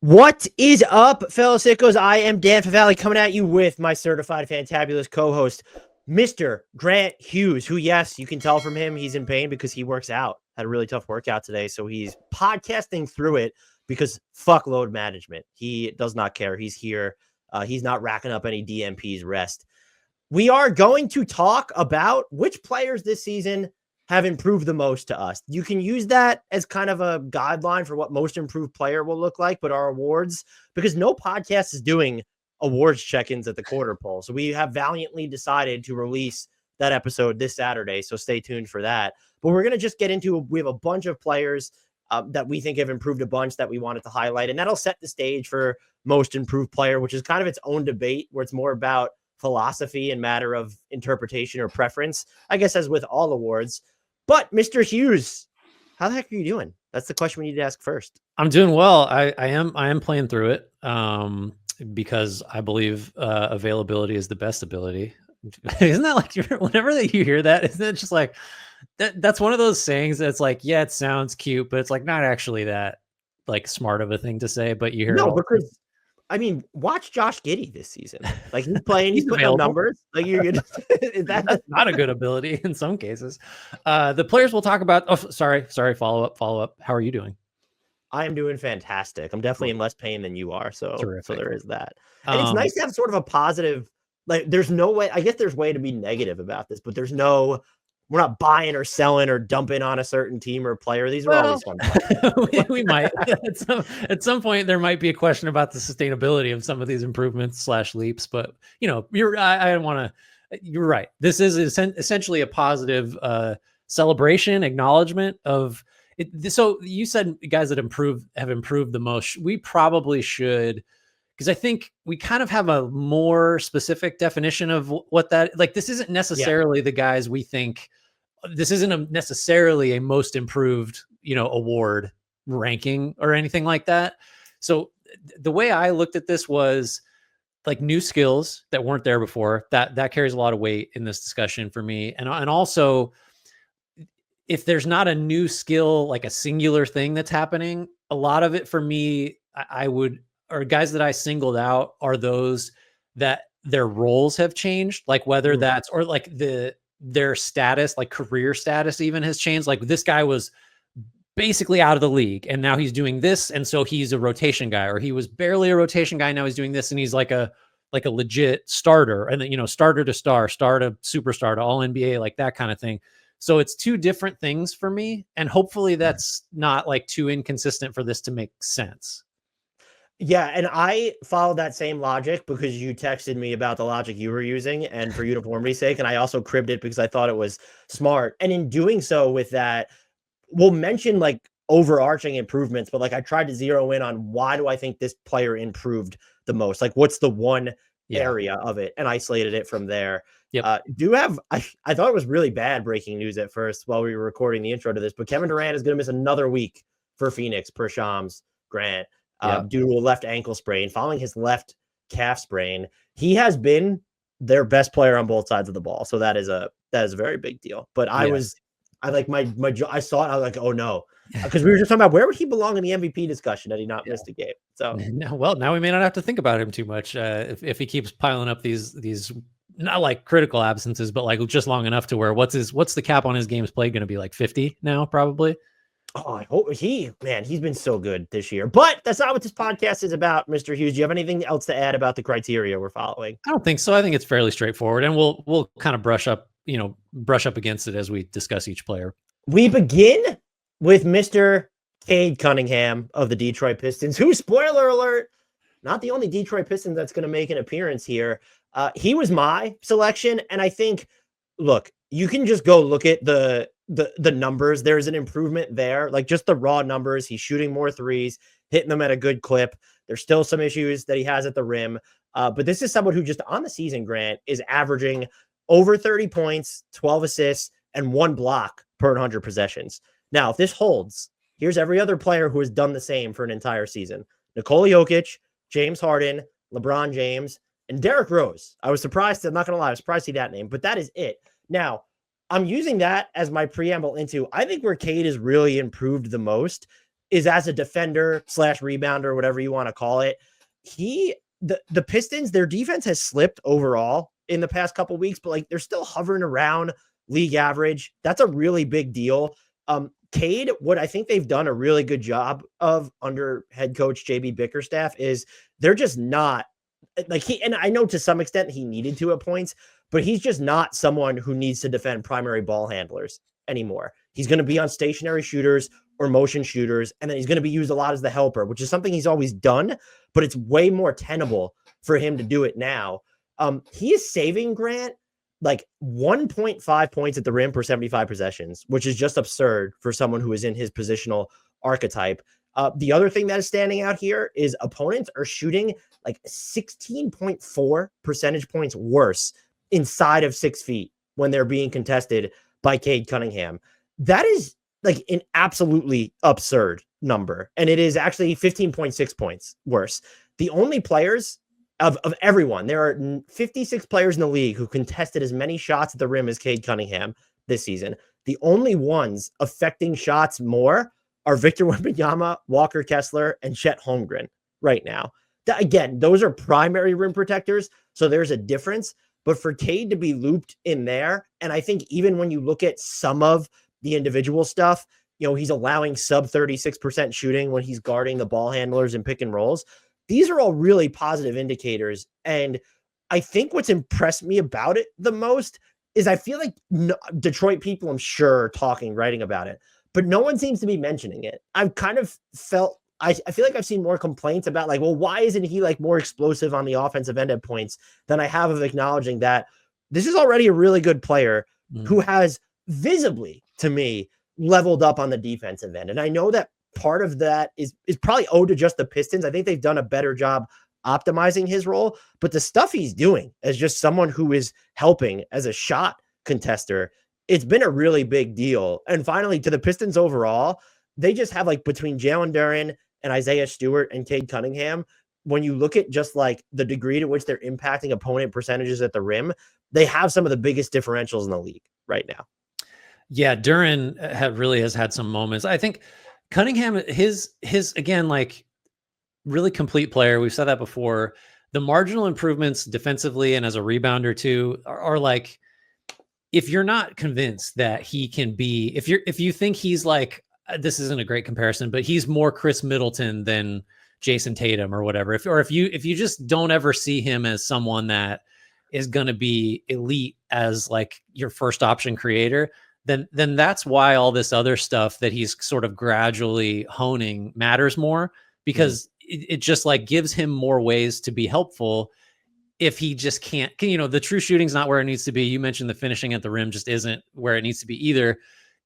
What is up, fellow sickos? I am Dan Favale coming at you with my certified fantabulous co-host, Mr. Grant Hughes, who, yes, you can tell from him he's in pain because he works out. Had a really tough workout today, so he's podcasting through it because fuck load management. He does not care. He's here. He's not racking up any DMPs. Rest. We are going to talk about which players this season have improved the most to us. You can use that as kind of a guideline for what most improved player will look like, but our awards, because no podcast is doing awards check-ins at the quarter poll. So we have valiantly decided to release that episode this Saturday. So stay tuned for that. But we're going to just get into, we have a bunch of players that we think have improved a bunch that we wanted to highlight. And that'll set the stage for most improved player, which is kind of its own debate where it's more about philosophy and matter of interpretation or preference, I guess, as with all awards. But Mr. Hughes, how the heck are you doing? That's the question we need to ask first. I'm doing well. I am playing through it because I believe availability is the best ability. Isn't that like whenever you hear that, isn't it just like that's one of those sayings that's like, yeah, it sounds cute, but it's like not actually that like smart of a thing to say. But you hear because I mean, watch Josh Giddey this season. Like he's playing, he's putting up numbers. Like you're gonna that's not a good ability in some cases. The players we'll talk about. Oh, sorry. Follow up. How are you doing? I am doing fantastic. I'm definitely in less pain than you are. So there is that. And it's Um, nice to have sort of a positive, like there's no way, I guess there's way to be negative about this, but we're not buying or selling or dumping on a certain team or player. These are always fun. we might at some point there might be a question about the sustainability of some of these improvements / leaps, but you know, you're right. This is essentially a positive celebration, acknowledgement of it. So you said guys that have improved the most. We probably should, because I think we kind of have a more specific definition of what that, like, this isn't necessarily the guys we think, this isn't necessarily a most improved, award ranking or anything like that. So the way I looked at this was like new skills that weren't there before. That carries a lot of weight in this discussion for me. And also, if there's not a new skill, like a singular thing that's happening, a lot of it for me, or guys that I singled out are those that their roles have changed, like whether that's, or like their status, like career status even has changed. Like this guy was basically out of the league and now he's doing this. And so he's a rotation guy, or he was barely a rotation guy. Now he's doing this and he's like a legit starter, and then, starter to star to superstar to all NBA, like that kind of thing. So it's two different things for me. And hopefully that's not like too inconsistent for this to make sense. Yeah, and I followed that same logic because you texted me about the logic you were using and for uniformity's sake, and I also cribbed it because I thought it was smart. And in doing so with that, we'll mention like overarching improvements, but like I tried to zero in on why do I think this player improved the most? Like what's the one area of it, and isolated it from there. Yep. I thought it was really bad breaking news at first while we were recording the intro to this, but Kevin Durant is going to miss another week for Phoenix per Shams Grant. Due to a left ankle sprain following his left calf sprain. He has been their best player on both sides of the ball. So that is a very big deal. But I saw it. I was like, oh no, because we were just talking about where would he belong in the MVP discussion had he not missed a game. So now we may not have to think about him too much if he keeps piling up these not like critical absences, but like just long enough to where what's the cap on his games played going to be, like 50 now probably. Oh, I hope he's been so good this year. But that's not what this podcast is about, Mr. Hughes. Do you have anything else to add about the criteria we're following? I don't think so. I think it's fairly straightforward, and we'll kind of brush up against it as we discuss each player. We begin with Mr. Cade Cunningham of the Detroit Pistons, who, spoiler alert, not the only Detroit Piston that's going to make an appearance here. He was my selection, and I think, look, you can just go look at the numbers. There's an improvement there, like just the raw numbers. He's shooting more threes, hitting them at a good clip. There's still some issues that he has at the rim. But this is someone who just on the season, Grant, is averaging over 30 points, 12 assists, and 1 block per 100 possessions. Now, if this holds, here's every other player who has done the same for an entire season. Nikola Jokic, James Harden, LeBron James, and Derrick Rose. I was surprised. I'm not going to lie. I was surprised to see that name, but that is it. Now, I'm using that as my preamble into, I think where Cade has really improved the most is as a defender / rebounder, whatever you want to call it. The Pistons, their defense has slipped overall in the past couple weeks, but like they're still hovering around league average. That's a really big deal. Cade, what I think they've done a really good job of under head coach JB Bickerstaff is they're just not like and I know to some extent he needed to at points, but he's just not someone who needs to defend primary ball handlers anymore. He's going to be on stationary shooters or motion shooters, and then he's going to be used a lot as the helper, which is something he's always done, but it's way more tenable for him to do it now. He is saving Grant like 1.5 points at the rim per 75 possessions, which is just absurd for someone who is in his positional archetype. The other thing that is standing out here is opponents are shooting like 16.4 percentage points worse inside of 6 feet when they're being contested by Cade Cunningham. That is like an absolutely absurd number. And it is actually 15.6 points worse. The only players of everyone, there are 56 players in the league who contested as many shots at the rim as Cade Cunningham this season. The only ones affecting shots more are Victor Wembanyama, Walker Kessler, and Chet Holmgren right now. Again, those are primary rim protectors, so there's a difference. But for Cade to be looped in there, and I think even when you look at some of the individual stuff, you know, he's allowing sub 36% shooting when he's guarding the ball handlers and pick and rolls. These are all really positive indicators. And I think what's impressed me about it the most is I feel like Detroit people, I'm sure, talking, writing about it, but no one seems to be mentioning it. I've kind of felt, I feel like I've seen more complaints about like, well, why isn't he like more explosive on the offensive end at points than I have of acknowledging that this is already a really good player who has visibly, to me, leveled up on the defensive end. And I know that part of that is probably owed to just the Pistons. I think they've done a better job optimizing his role, but the stuff he's doing as just someone who is helping as a shot contester, it's been a really big deal. And finally, to the Pistons overall, they just have like between Jalen Duren and Isaiah Stewart and Cade Cunningham, when you look at just like the degree to which they're impacting opponent percentages at the rim, they have some of the biggest differentials in the league right now. Yeah, Duren really has had some moments. I think Cunningham, his again, like really complete player. We've said that before. The marginal improvements defensively and as a rebounder too are like, if you're not convinced that he can be, if you think he's like, this isn't a great comparison, but he's more Chris Middleton than Jason Tatum or whatever. If you just don't ever see him as someone that is going to be elite as like your first option creator, then that's why all this other stuff that he's sort of gradually honing matters more, because it just like gives him more ways to be helpful. If he just can't, you know, the true shooting's not where it needs to be. You mentioned the finishing at the rim just isn't where it needs to be either.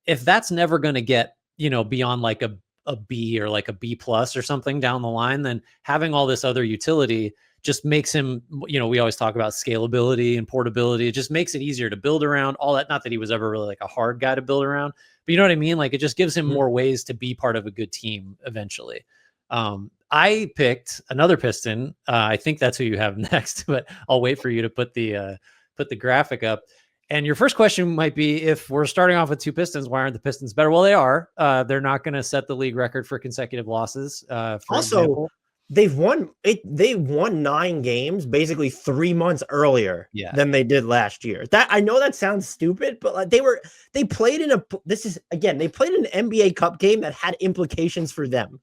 If that's never going to get, you know, beyond like a B or like a B+ or something down the line, then having all this other utility just makes him, you know, we always talk about scalability and portability. It just makes it easier to build around all that. Not that he was ever really like a hard guy to build around, but you know what I mean? Like it just gives him more ways to be part of a good team eventually. I picked another Piston. I think that's who you have next, but I'll wait for you to put the graphic up. And your first question might be, if we're starting off with two Pistons, why aren't the Pistons better? Well, they are. They're not going to set the league record for consecutive losses. Also, example. They've won 9 games basically 3 months earlier than they did last year. That I know that sounds stupid, but like they played in an NBA Cup game that had implications for them.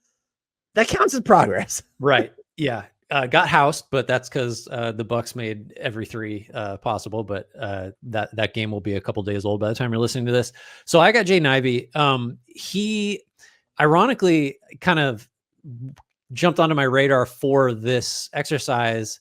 That counts as progress. Right. Yeah. Got housed, but that's because the Bucks made every 3 possible. But that game will be a couple days old by the time you're listening to this. So I got Jaden Ivey. He ironically kind of jumped onto my radar for this exercise,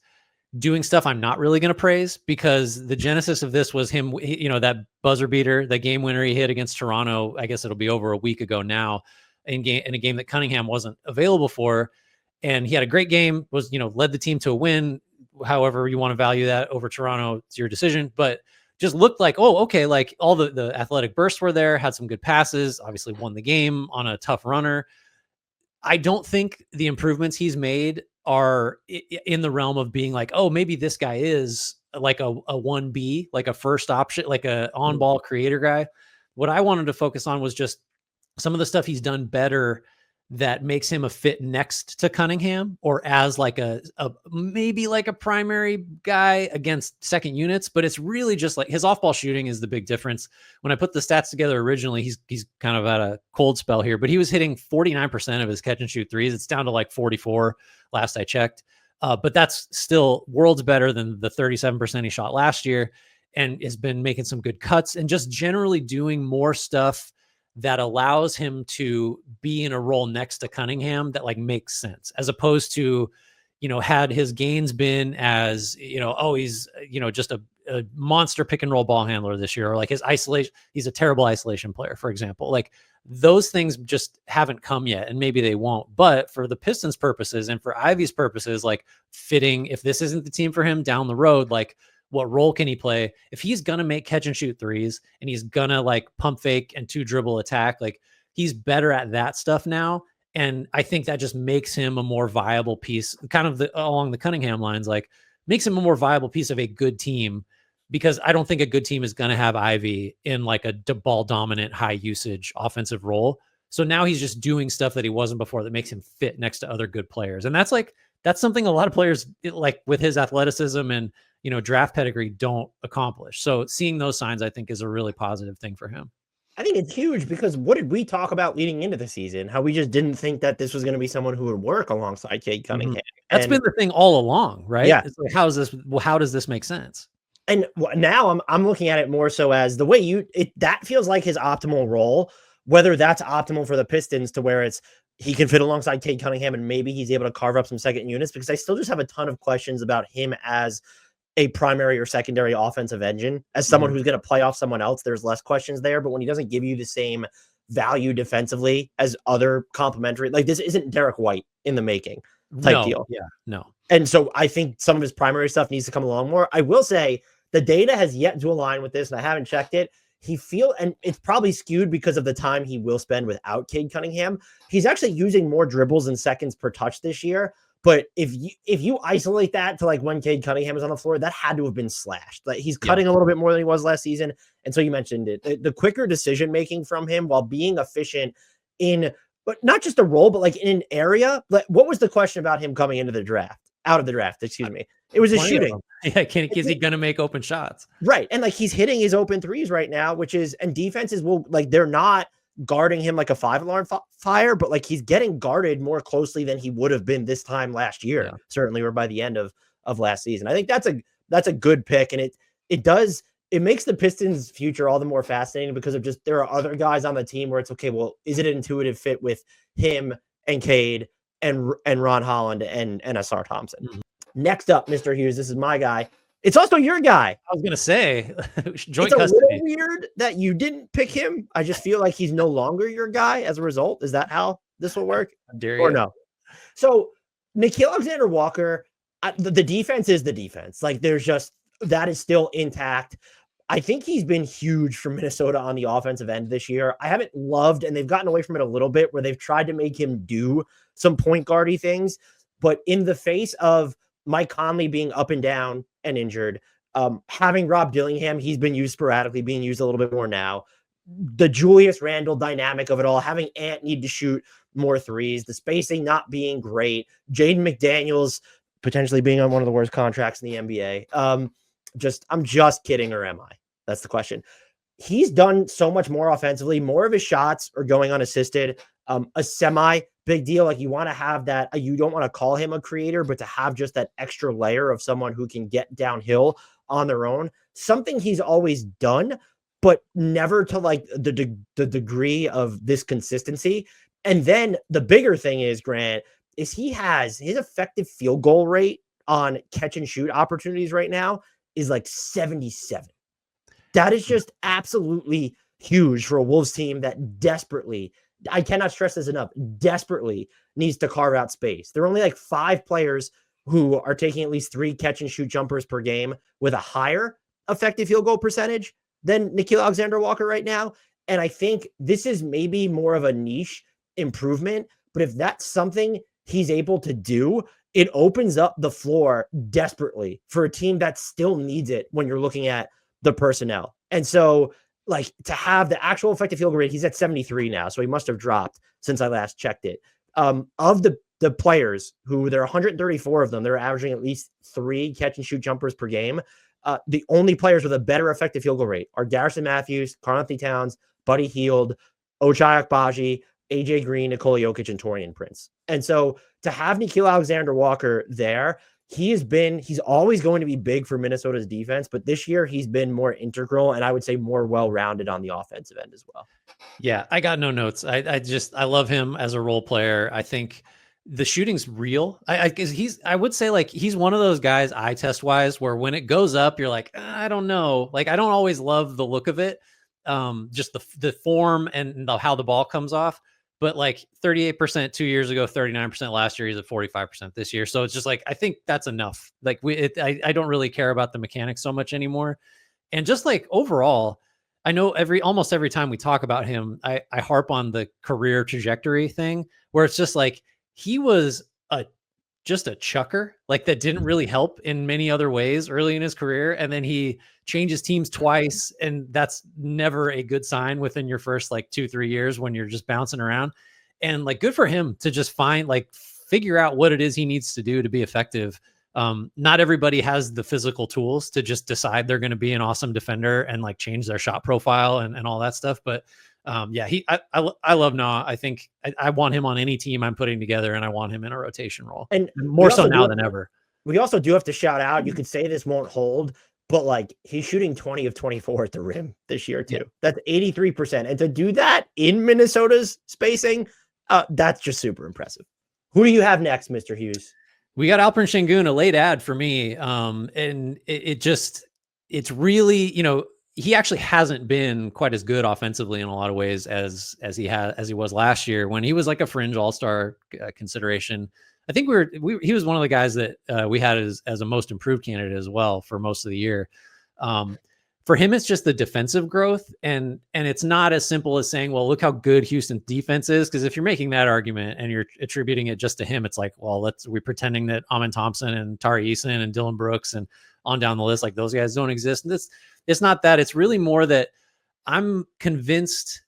doing stuff I'm not really going to praise, because the genesis of this was him, you know, that buzzer beater, the game winner he hit against Toronto. I guess it'll be over a week ago now, in a game that Cunningham wasn't available for. And he had a great game, was, you know, led the team to a win. However you want to value that over Toronto, it's your decision, but just looked like, oh, okay. Like all the athletic bursts were there, had some good passes, obviously won the game on a tough runner. I don't think the improvements he's made are in the realm of being like, oh, maybe this guy is like a 1B, like a first option, like a on-ball creator guy. What I wanted to focus on was just some of the stuff he's done better that makes him a fit next to Cunningham or as like a maybe like a primary guy against second units, but it's really just like his off-ball shooting is the big difference. When I put the stats together originally, he's kind of at a cold spell here, but he was hitting 49% of his catch and shoot threes. It's down to like 44 last I checked. But that's still worlds better than the 37% he shot last year, and has been making some good cuts and just generally doing more stuff that allows him to be in a role next to Cunningham that like makes sense, as opposed to, had his gains been as, oh, he's, just a monster pick and roll ball handler this year, or like his isolation, he's a terrible isolation player, for example. Like those things just haven't come yet, and maybe they won't. But for the Pistons purposes and for Ivy's purposes, like fitting, if this isn't the team for him down the road, like what role can he play? If he's going to make catch and shoot threes and he's going to like pump fake and 2-dribble attack, like he's better at that stuff now. And I think that just makes him a more viable piece, kind of along the Cunningham lines, like makes him a more viable piece of a good team, because I don't think a good team is going to have Ivy in like a ball dominant, high usage offensive role. So now he's just doing stuff that he wasn't before that makes him fit next to other good players. And that's something a lot of players like with his athleticism and, draft pedigree don't accomplish. So seeing those signs, I think, is a really positive thing for him. I think it's huge, because what did we talk about leading into the season? How we just didn't think that this was going to be someone who would work alongside Cade Cunningham. That's been the thing all along, right? Yeah. It's like, how does this make sense? And now I'm looking at it more so as the way that feels like his optimal role, whether that's optimal for the Pistons to where he can fit alongside Cade Cunningham and maybe he's able to carve up some second units, because I still just have a ton of questions about him as a primary or secondary offensive engine. As someone who's going to play off someone else, there's less questions there. But when he doesn't give you the same value defensively as other complementary, like this isn't Derek White in the making type deal. Yeah, no. And so I think some of his primary stuff needs to come along more. I will say the data has yet to align with this, and I haven't checked it. And it's probably skewed because of the time he will spend without Cade Cunningham. He's actually using more dribbles and seconds per touch this year. But if you isolate that to like when Cade Cunningham is on the floor, that had to have been slashed. Like he's cutting a little bit more than he was last season. And so you mentioned it, the quicker decision making from him while being efficient but not just a role, but like in an area. Like, what was the question about him coming out of the draft? Excuse me. It was his shooting. Yeah, is he going to make open shots? Right. And like he's hitting his open threes right now, and defenses they're not guarding him like a 5-alarm fire, but like he's getting guarded more closely than he would have been this time last year, certainly, or by the end of last season. I think that's a good pick, and it makes the Pistons' future all the more fascinating because of just there are other guys on the team where it's okay. Well, is it an intuitive fit with him and Cade and Ron Holland and Asar Thompson? Mm-hmm. Next up, Mr. Hughes, this is my guy. It's also your guy. I was going to say, joint it's custody. A little weird that you didn't pick him. I just feel like he's no longer your guy as a result. Is that how this will work? Or no? So Nickeil Alexander-Walker, the defense is the defense. Like that is still intact. I think he's been huge for Minnesota on the offensive end this year. I haven't loved, and they've gotten away from it a little bit where they've tried to make him do some point guardy things. But in the face of Mike Conley being up and down and injured, having Rob Dillingham, he's been used sporadically, being used a little bit more now. The Julius Randle dynamic of it all, having Ant need to shoot more threes, the spacing not being great, Jaden McDaniels potentially being on one of the worst contracts in the NBA. I'm just kidding, or am I? That's the question. He's done so much more offensively. More of his shots are going unassisted. A semi big deal. Like you want to have that. You don't want to call him a creator, but to have just that extra layer of someone who can get downhill on their own. Something he's always done, but never to like the degree of this consistency. And then the bigger thing is, Grant, is he has his effective field goal rate on catch and shoot opportunities right now is like 77. That is just absolutely huge for a Wolves team that desperately, I cannot stress this enough, desperately needs to carve out space. There are only like 5 players who are taking at least 3 catch and shoot jumpers per game with a higher effective field goal percentage than Nickeil Alexander-Walker right now. And I think this is maybe more of a niche improvement, but if that's something he's able to do, it opens up the floor desperately for a team that still needs it when you're looking at the personnel. And so like to have the actual effective field goal rate, he's at 73 now. So he must have dropped since I last checked it. Of the players who there are 134 of them, they're averaging at least 3 catch and shoot jumpers per game. The only players with a better effective field goal rate are Garrison Matthews, Karl-Anthony Towns, Buddy Hield, Ochai Agbaji, AJ Green, Nikola Jokic, and Taurean Prince. And so to have Nickeil Alexander-Walker there, he's always going to be big for Minnesota's defense, but this year he's been more integral and I would say more well-rounded on the offensive end as well. Yeah, I got no notes. I love him as a role player. I think the shooting's real. I would say like he's one of those guys eye test wise where when it goes up, you're like, I don't know. Like I don't always love the look of it. Just the form and how the ball comes off. But like 38% 2 years ago, 39% last year, he's at 45% this year. So it's just like, I think that's enough. Like I don't really care about the mechanics so much anymore. And just like overall, I know almost every time we talk about him, I harp on the career trajectory thing where it's just like, he was just a chucker, like that didn't really help in many other ways early in his career. And then he changes teams twice. And that's never a good sign within your first like 2-3 years when you're just bouncing around. And like, good for him to just figure out what it is he needs to do to be effective. Not everybody has the physical tools to just decide they're going to be an awesome defender and like change their shot profile and all that stuff. But yeah, I love Nah. I think I want him on any team I'm putting together, and I want him in a rotation role, and more so now than ever. We also do have to shout out. You could say this won't hold, but like he's shooting 20 of 24 at the rim this year too. Yeah. That's 83%, and to do that in Minnesota's spacing, that's just super impressive. Who do you have next, Mr. Hughes? We got Alperen Sengun, a late ad for me, and it's really, you know, he actually hasn't been quite as good offensively in a lot of ways as he was last year when he was like a fringe all-star consideration. I think he was one of the guys that we had as a most improved candidate as well for most of the year. For him, it's just the defensive growth, and it's not as simple as saying, well, look how good Houston's defense is. Because if you're making that argument and you're attributing it just to him, it's like, well, we're pretending that Amin Thompson and Tari Eason and Dylan Brooks and on down the list, like those guys don't exist. And it's not that. It's really more that I'm convinced.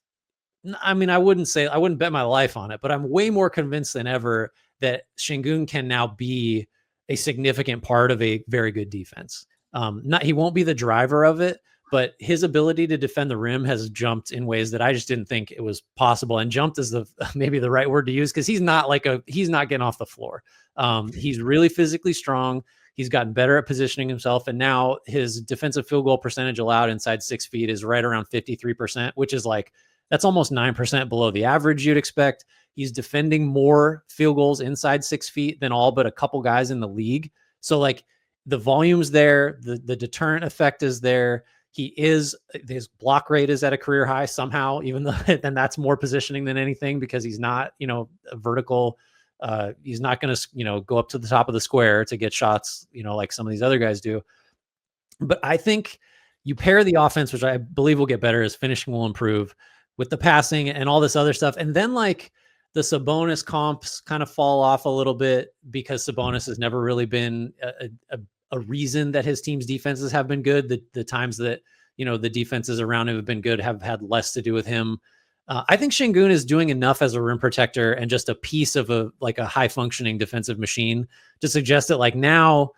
I mean, I wouldn't bet my life on it, but I'm way more convinced than ever that Sengun can now be a significant part of a very good defense. He won't be the driver of it, but his ability to defend the rim has jumped in ways that I just didn't think it was possible. And jumped is maybe the right word to use, because he's not getting off the floor. He's really physically strong. He's gotten better at positioning himself. And now his defensive field goal percentage allowed inside 6 feet is right around 53%, which is like, that's almost 9% below the average you'd expect. He's defending more field goals inside 6 feet than all but a couple guys in the league. So like the volume's there, the deterrent effect is there. His block rate is at a career high somehow, even though then that's more positioning than anything, because he's not, a vertical. He's not going to, go up to the top of the square to get shots, like some of these other guys do. But I think you pair the offense, which I believe will get better as finishing will improve, with the passing and all this other stuff. And then like the Sabonis comps kind of fall off a little bit, because Sabonis has never really been a reason that his team's defenses have been good. The times that, the defenses around him have been good have had less to do with him. I think Sengun is doing enough as a rim protector and just a piece of a high functioning defensive machine to suggest that like now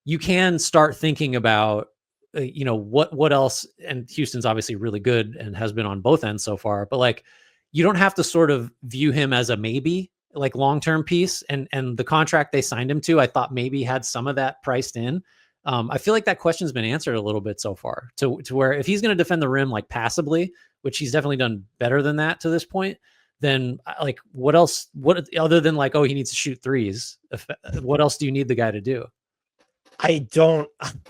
you can start thinking about, what else. And Houston's obviously really good and has been on both ends so far, but like, you don't have to sort of view him as a maybe like long-term piece. And the contract they signed him to, I thought maybe had some of that priced in. I feel like that question's been answered a little bit so far to where if he's going to defend the rim like passably, which he's definitely done better than that to this point, then like what else, other than like, oh, he needs to shoot threes. What else do you need the guy to do? I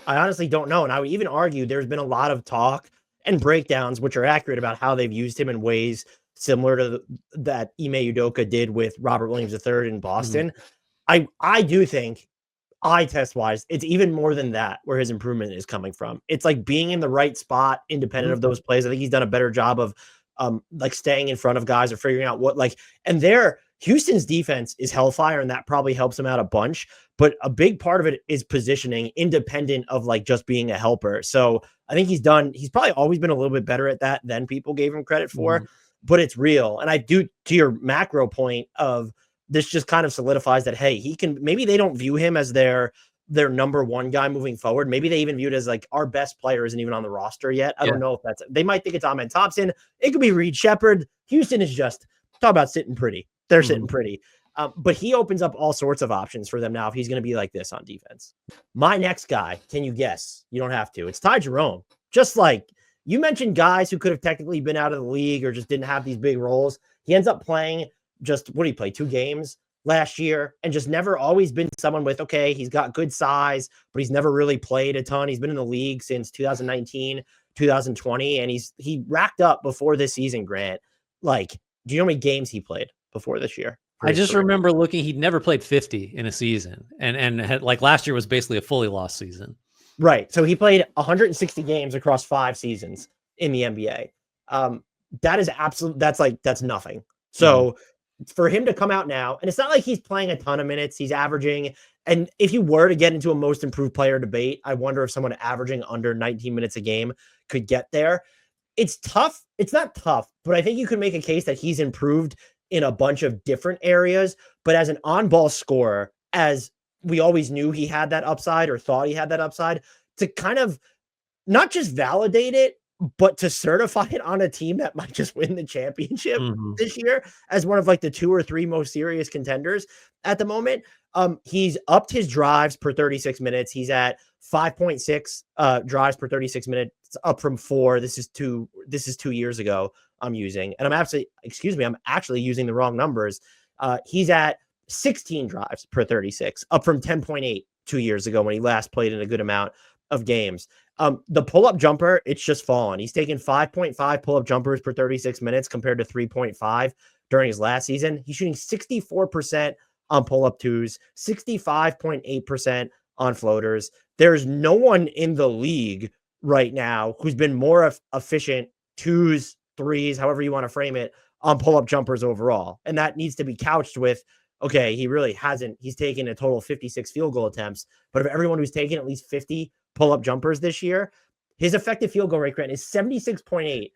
honestly don't know. And I would even argue there's been a lot of talk and breakdowns, which are accurate, about how they've used him in ways similar to that Ime Udoka did with Robert Williams III in Boston. Mm-hmm. I do think eye test wise, it's even more than that where his improvement is coming from. It's like being in the right spot, independent of those plays. I think he's done a better job of like staying in front of guys or figuring out what and Houston's defense is hellfire, and that probably helps him out a bunch. But a big part of it is positioning, independent of like just being a helper. So I think he's probably always been a little bit better at that than people gave him credit for, but it's real. And I do, to your macro point of this just kind of solidifies that, hey, he can, maybe they don't view him as their number one guy moving forward. Maybe they even view it as like our best player isn't even on the roster yet. I don't know if they might think it's Ahmed Thompson. It could be Reed Shepard. Houston is just talk about sitting pretty. They're sitting pretty. But he opens up all sorts of options for them now if he's going to be like this on defense. My next guy, can you guess? You don't have to. It's Ty Jerome. Just like you mentioned guys who could have technically been out of the league or just didn't have these big roles. He ends up playing just, what did he play, 2 games last year and just never always been someone with, okay, he's got good size, but he's never really played a ton. He's been in the league since 2019, 2020, and he racked up before this season, Grant. Like, do you know how many games he played before this year? I just remember looking, he'd never played 50 in a season. And had, like last year was basically a fully lost season. Right. So he played 160 games across 5 seasons in the NBA. That is that's nothing. So for him to come out now, and it's not like he's playing a ton of minutes, he's averaging, and if you were to get into a most improved player debate, I wonder if someone averaging under 19 minutes a game could get there. It's tough. It's not tough, but I think you could make a case that he's improved in a bunch of different areas, but as an on-ball scorer, as we always knew he had that upside or thought he had that upside, to kind of not just validate it, but to certify it on a team that might just win the championship this year as one of like the 2 or 3 most serious contenders at the moment. He's upped his drives per 36 minutes. He's at 5.6 drives per 36 minutes, up from 4. This is 2 years ago I'm using. And I'm actually using the wrong numbers. He's at 16 drives per 36, up from 10.8 2 years ago when he last played in a good amount of games. The pull-up jumper, it's just fallen. He's taken 5.5 pull-up jumpers per 36 minutes compared to 3.5 during his last season. He's shooting 64% on pull-up twos, 65.8% on floaters. There's no one in the league right now who's been more efficient twos, threes, however you want to frame it, on pull-up jumpers overall. And that needs to be couched with, okay, he really hasn't. He's taken a total of 56 field goal attempts, but of everyone who's taken at least 50 pull-up jumpers this year, his effective field goal rate, Grant, is 76.8.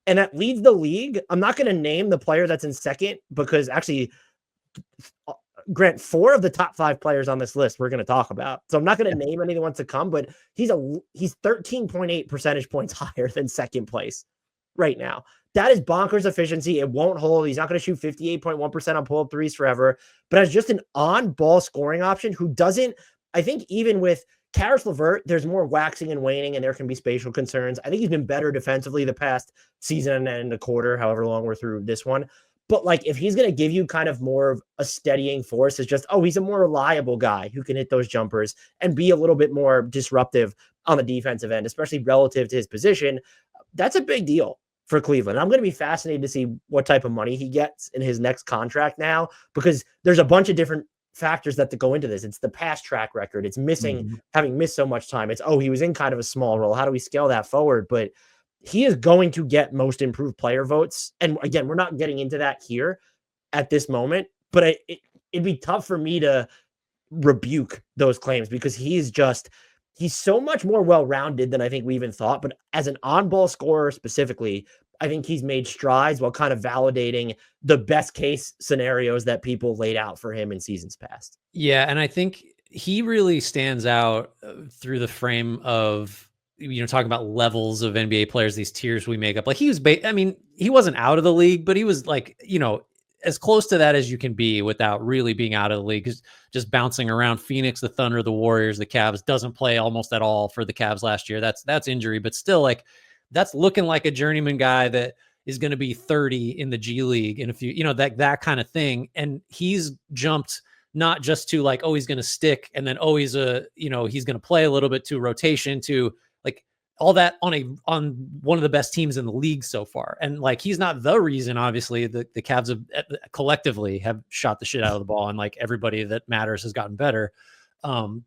And that leads the league. I'm not going to name the player that's in second because actually, Grant, 4 of the top 5 players on this list we're going to talk about. So I'm not going to name any of the ones to come, but he's 13.8 percentage points higher than second place right now. That is bonkers efficiency. It won't hold. He's not going to shoot 58.1% on pull-up threes forever, but as just an on-ball scoring option who doesn't, I think even with Karis LeVert, there's more waxing and waning, and there can be spatial concerns. I think he's been better defensively the past season and a quarter, however long we're through this one. But like, if he's going to give you kind of more of a steadying force, it's just, he's a more reliable guy who can hit those jumpers and be a little bit more disruptive on the defensive end, especially relative to his position. That's a big deal for Cleveland. I'm going to be fascinated to see what type of money he gets in his next contract now, because there's a bunch of different factors that go into this. It's the past track record. It's missing, having missed so much time. It's, he was in kind of a small role. How do we scale that forward? But he is going to get most improved player votes. And again, we're not getting into that here at this moment, but it'd be tough for me to rebuke those claims because he's so much more well-rounded than I think we even thought. But as an on-ball scorer specifically, I think he's made strides while kind of validating the best case scenarios that people laid out for him in seasons past. Yeah. And I think he really stands out through the frame of, talking about levels of NBA players, these tiers we make up. Like he wasn't out of the league, but he was like, as close to that as you can be without really being out of the league. Just bouncing around Phoenix, the Thunder, the Warriors, the Cavs. Doesn't play almost at all for the Cavs last year. That's injury, but still, like, that's looking like a journeyman guy that is going to be 30 in the G League in a few, that kind of thing. And he's jumped not just to like, he's going to stick, and then he's going to play a little bit to rotation to like all that on one of the best teams in the league so far. And like, he's not the reason, obviously, the Cavs have collectively have shot the shit out of the ball, and like everybody that matters has gotten better. And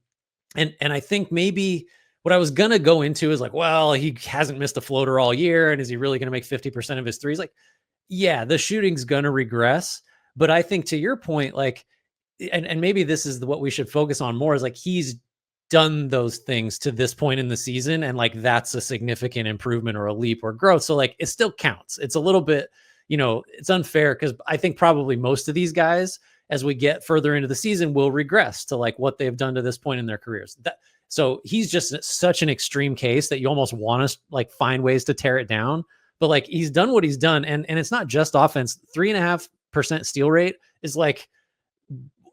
I think maybe what I was going to go into is like, well, he hasn't missed a floater all year. And is he really going to make 50% of his threes? Like, yeah, the shooting's going to regress. But I think to your point, like, and maybe this is what we should focus on more, is like, he's done those things to this point in the season. And like, that's a significant improvement or a leap or growth. So like, it still counts. It's a little bit, it's unfair because I think probably most of these guys, as we get further into the season will regress to like what they've done to this point in their careers. So he's just such an extreme case that you almost want to like find ways to tear it down. But like he's done what he's done, and it's not just offense. 3.5% steal rate is like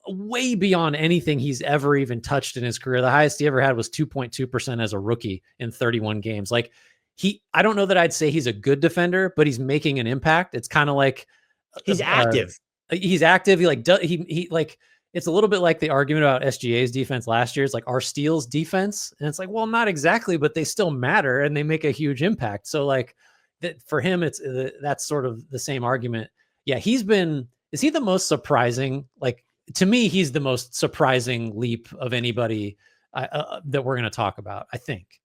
way beyond anything he's ever even touched in his career. The highest he ever had was 2.2% as a rookie in 31 games. Like I don't know that I'd say he's a good defender, but he's making an impact. It's kind of like he's active. He's active. He like he like it's a little bit like the argument about SGA's defense last year. It's like our steals defense, and it's like, well, not exactly, but they still matter and they make a huge impact. So like that for him, it's that's sort of the same argument. Yeah, is he the most surprising? Like to me, he's the most surprising leap of anybody that we're going to talk about, I think.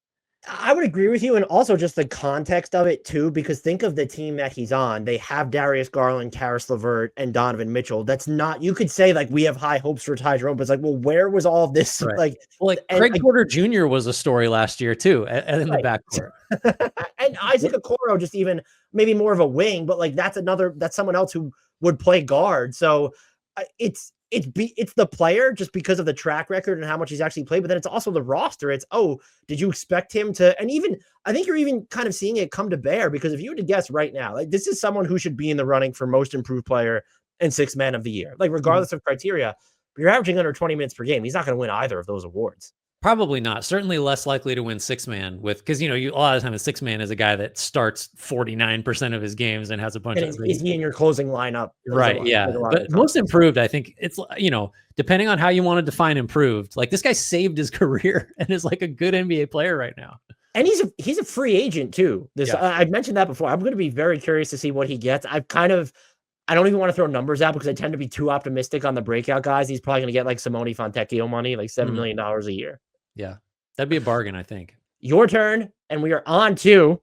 I would agree with you. And also just the context of it too, because think of the team that he's on. They have Darius Garland, Karis LeVert, and Donovan Mitchell. That's not, you could say like we have high hopes for Ty Jerome, but it's like, well, where was all of this? Right. Like Craig Porter Jr. was a story last year too, in the backcourt. And Isaac Okoro, just even maybe more of a wing, but like that's someone else who would play guard. So it's the player just because of the track record and how much he's actually played, but then it's also the roster. It's, oh, did you expect him to, and even, I think you're even kind of seeing it come to bear, because if you were to guess right now, like this is someone who should be in the running for most improved player and sixth man of the year, like regardless of criteria, but you're averaging under 20 minutes per game. He's not going to win either of those awards. Probably not. Certainly less likely to win six man because, you know, a lot of time a six man is a guy that starts 49% of his games and has a bunch of. Is he in your closing lineup? Right. Yeah. But most improved, I think it's, you know, depending on how you want to define improved, like this guy saved his career and is like a good NBA player right now. And he's a free agent too. I've mentioned that before. I'm going to be very curious to see what he gets. I don't even want to throw numbers out because I tend to be too optimistic on the breakout guys. He's probably going to get like Simone Fontecchio money, like $7 million a year. Yeah, that'd be a bargain, I think. Your turn, and we are on to.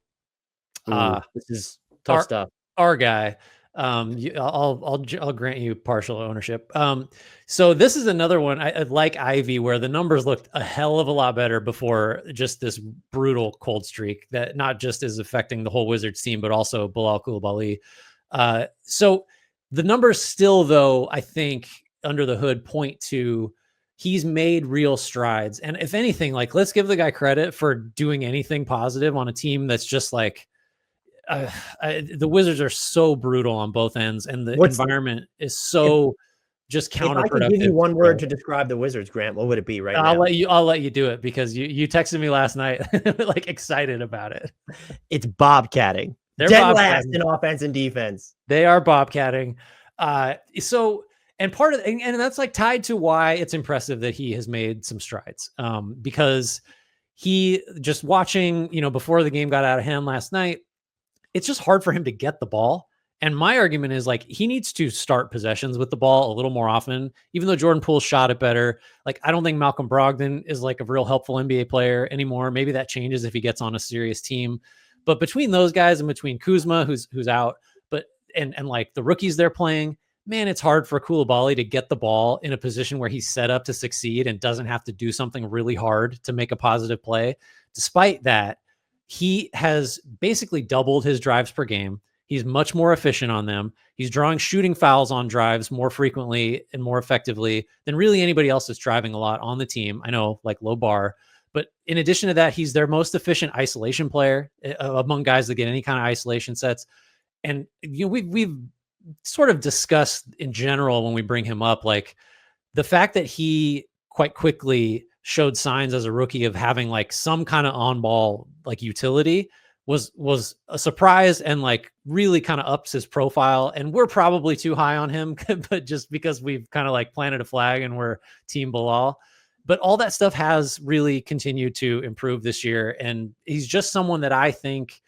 This is tough stuff. Our guy. I'll grant you partial ownership. So this is another one. I like Ivy, where the numbers looked a hell of a lot better before just this brutal cold streak that not just is affecting the whole Wizards team, but also Bilal Coulibaly. So the numbers still, though, I think under the hood point to he's made real strides. And if anything, like let's give the guy credit for doing anything positive on a team that's just like the Wizards are so brutal on both ends, and the environment is so just counterproductive. If I could give you one word to describe the Wizards, Grant, what would it be right now? I'll let you do it because you texted me last night like excited about it. It's bobcatting. They're dead last in offense and defense. They are bobcatting. And part of and that's like tied to why it's impressive that he has made some strides. Because he just watching, you know, before the game got out of hand last night, it's just hard for him to get the ball. And my argument is like he needs to start possessions with the ball a little more often, even though Jordan Poole shot it better. Like I don't think Malcolm Brogdon is like a real helpful NBA player anymore. Maybe that changes if he gets on a serious team. But between those guys and between Kuzma, who's out, but and like the rookies they're playing, man, it's hard for Coulibaly to get the ball in a position where he's set up to succeed and doesn't have to do something really hard to make a positive play. Despite that, he has basically doubled his drives per game. He's much more efficient on them. He's drawing shooting fouls on drives more frequently and more effectively than really anybody else that's driving a lot on the team. I know, like low bar. But in addition to that, he's their most efficient isolation player among guys that get any kind of isolation sets. And you know, we've sort of discussed in general when we bring him up, like the fact that he quite quickly showed signs as a rookie of having like some kind of on-ball like utility was a surprise and like really kind of ups his profile. And we're probably too high on him, but just because we've kind of like planted a flag and we're team Bilal. But all that stuff has really continued to improve this year. And he's just someone that I think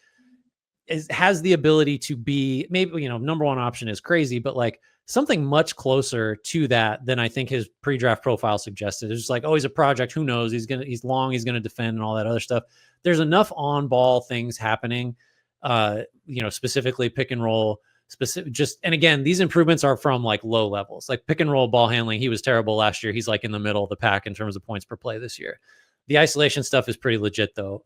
has the ability to be maybe, you know, number one option is crazy, but like something much closer to that than I think his pre-draft profile suggested. It's just like, oh, he's a project. Who knows? He's long, he's going to defend and all that other stuff. There's enough on ball things happening, you know, specifically pick and roll, and again, these improvements are from like low levels, like pick and roll ball handling. He was terrible last year. He's like in the middle of the pack in terms of points per play this year. The isolation stuff is pretty legit though.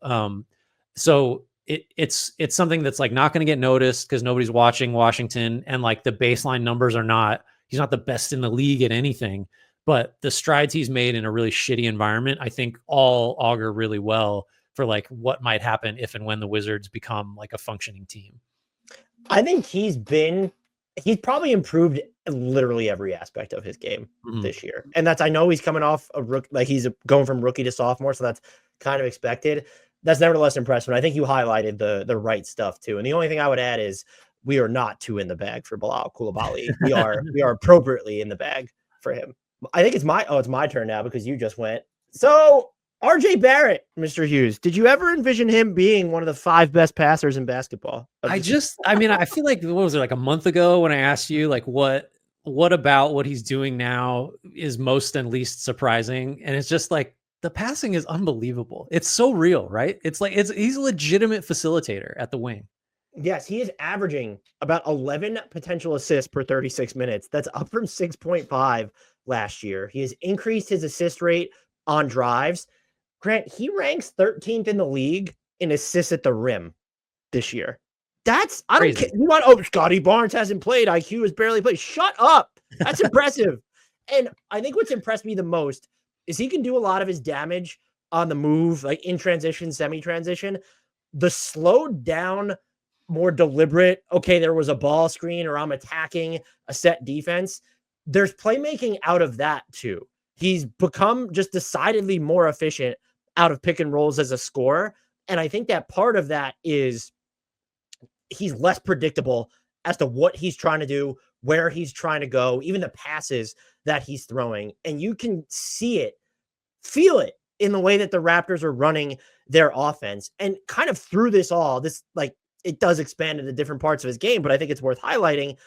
So it's something that's like not going to get noticed because nobody's watching Washington, and like the baseline numbers are not, he's not the best in the league at anything, but the strides he's made in a really shitty environment, I think all augur really well for like what might happen if and when the Wizards become like a functioning team. I think he's probably improved literally every aspect of his game this year. And I know he's coming off a rookie, like he's going from rookie to sophomore. So that's kind of expected. That's nevertheless impressive. I think you highlighted the right stuff too. And the only thing I would add is we are not too in the bag for Bilal Coulibaly. We are appropriately in the bag for him. I think it's my turn now because you just went. So RJ Barrett, Mr. Hughes, did you ever envision him being one of the 5 best passers in basketball? I feel like, what was it, like a month ago when I asked you, like, what about what he's doing now is most and least surprising? And it's just like, the passing is unbelievable. It's so real, right? It's like, he's a legitimate facilitator at the wing. Yes, he is averaging about 11 potential assists per 36 minutes. That's up from 6.5 last year. He has increased his assist rate on drives. Grant, he ranks 13th in the league in assists at the rim this year. That's, I don't care. You want, Scotty Barnes hasn't played. IQ has barely played. Shut up. That's impressive. And I think what's impressed me the most is he can do a lot of his damage on the move, like in transition, semi-transition. The slowed down, more deliberate, okay, there was a ball screen or I'm attacking a set defense. There's playmaking out of that too. He's become just decidedly more efficient out of pick and rolls as a scorer. And I think that part of that is he's less predictable as to what he's trying to do, where he's trying to go, even the passes that he's throwing. And you can see it, feel it in the way that the Raptors are running their offense. And kind of through this all, this, like, it does expand into different parts of his game, but I think it's worth highlighting.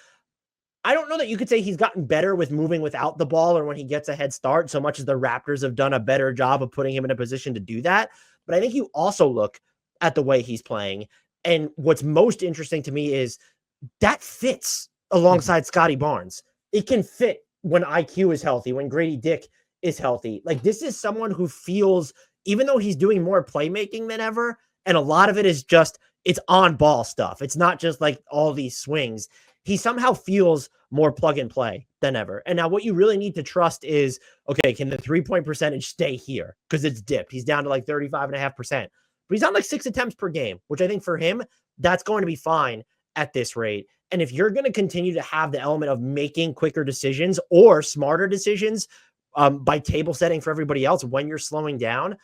I don't know that you could say he's gotten better with moving without the ball or when he gets a head start, so much as the Raptors have done a better job of putting him in a position to do that. But I think you also look at the way he's playing. And what's most interesting to me is that fits alongside Scotty Barnes. It can fit when IQ is healthy, when Grady Dick is healthy. Like, this is someone who feels, even though he's doing more playmaking than ever, and a lot of it is just, it's on ball stuff. It's not just like all these swings. He somehow feels more plug and play than ever. And now what you really need to trust is, okay, can the 3-point percentage stay here? Because it's dipped. He's down to like 35.5%. But he's on like 6 attempts per game, which I think for him, that's going to be fine at this rate. And if you're going to continue to have the element of making quicker decisions or smarter decisions by table setting for everybody else when you're slowing down,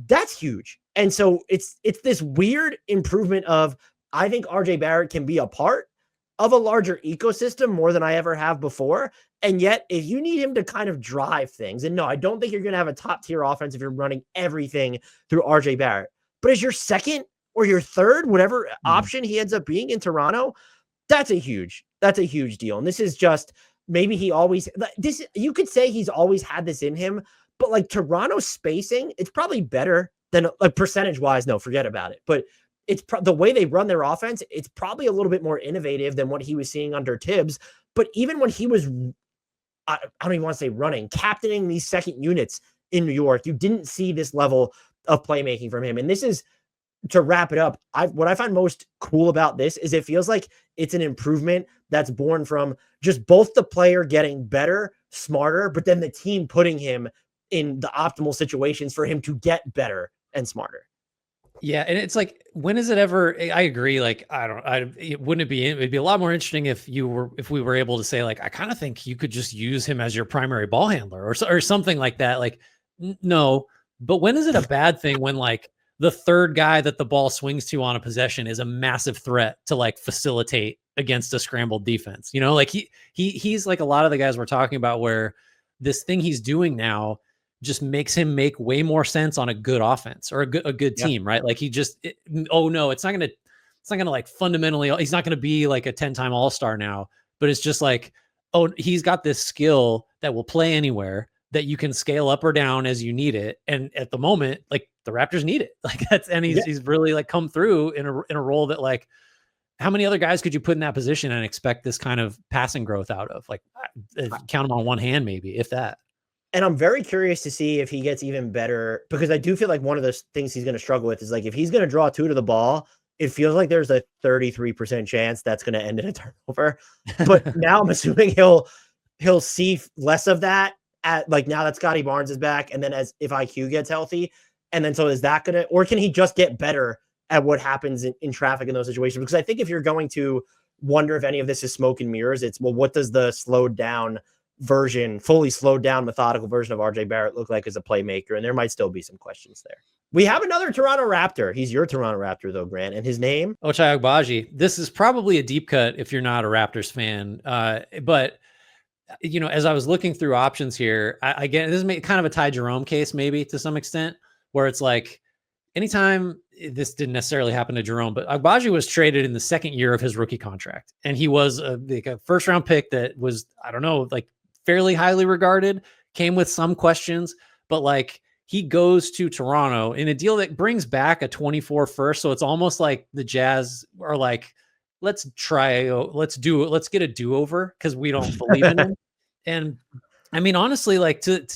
that's huge. And so it's this weird improvement of, I think RJ Barrett can be a part of a larger ecosystem more than I ever have before. And yet, if you need him to kind of drive things, and no, I don't think you're going to have a top tier offense if you're running everything through RJ Barrett. But as your second or your third, whatever option he ends up being in Toronto, that's a huge deal. And this is just, maybe he always, this, you could say he's always had this in him, but like Toronto's spacing, it's probably better than, like, percentage wise. No, forget about it. But it's the way they run their offense, it's probably a little bit more innovative than what he was seeing under Tibbs. But even when he was, I don't even want to say running, captaining these second units in New York, you didn't see this level of playmaking from him. And this is, to wrap it up, what I find most cool about this is it feels like it's an improvement that's born from just both the player getting better, smarter, but then the team putting him in the optimal situations for him to get better and smarter. Yeah. And it's like, when is it ever, I agree. Like, it'd be a lot more interesting if we were able to say, like, I kind of think you could just use him as your primary ball handler or something like that. Like, no, but when is it a bad thing when, like, the third guy that the ball swings to on a possession is a massive threat to, like, facilitate against a scrambled defense? You know, like he's like a lot of the guys we're talking about, where this thing he's doing now just makes him make way more sense on a good offense or a good team, right? Like, it's not going to like fundamentally, he's not going to be like a 10-time all-star now, but it's just like, oh, he's got this skill that will play anywhere, that you can scale up or down as you need it. And at the moment, like, the Raptors need it. Like, he's really, like, come through in a role that, like, how many other guys could you put in that position and expect this kind of passing growth out of? Like, count them on one hand, maybe, if that. And I'm very curious to see if he gets even better, because I do feel like one of the things he's going to struggle with is, like, if he's going to draw 2 to the ball, it feels like there's a 33% chance that's going to end in a turnover. But now I'm assuming he'll he'll see less of that at like now that Scotty Barnes is back, and then as if IQ gets healthy, and then so is that gonna, or can he just get better at what happens in traffic in those situations? Because I think if you're going to wonder if any of this is smoke and mirrors, it's, well, what does the slowed down version, fully slowed down, methodical version of RJ Barrett look like as a playmaker? And there might still be some questions there. We have another Toronto Raptor. He's your Toronto Raptor, though, Grant, and his name? Ochai Agbaji. This is probably a deep cut if you're not a Raptors fan. But, as I was looking through options here, I get this is kind of a Ty Jerome case, maybe to some extent, where it's like anytime this didn't necessarily happen to Jerome, but Agbaji was traded in the second year of his rookie contract. And he was a first round pick that was, I don't know, like fairly highly regarded, came with some questions, but like, he goes to Toronto in a deal that brings back a 24 first. So it's almost like the Jazz are like, let's get a do-over because we don't believe in him. And I mean, honestly, like to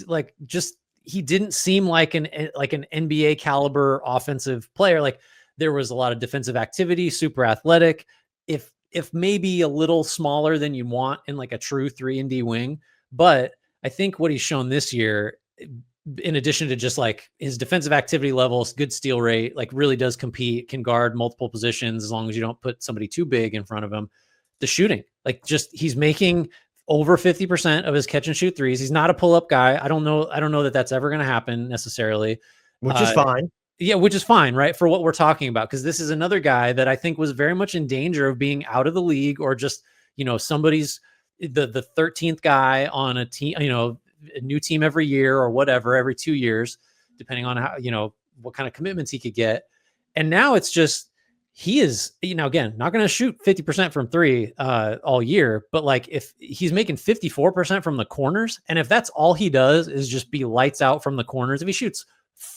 just, he didn't seem like an NBA caliber offensive player. Like there was a lot of defensive activity, super athletic, if maybe a little smaller than you want in like a true 3-and-D wing. But I think what he's shown this year, in addition to just like his defensive activity levels, good steal rate, like really does compete, can guard multiple positions as long as you don't put somebody too big in front of him. The shooting, like just he's making over 50% of his catch and shoot threes. He's not a pull-up guy. I don't know that that's ever going to happen necessarily. Which is fine. Yeah, which is fine, right? For what we're talking about, because this is another guy that I think was very much in danger of being out of the league, or just, somebody's the 13th guy on a team, a new team every year or whatever, every 2 years, depending on how, what kind of commitments he could get. And now it's just, he is, again, not going to shoot 50% from three all year, but like if he's making 54% from the corners, and if that's all he does is just be lights out from the corners, if he shoots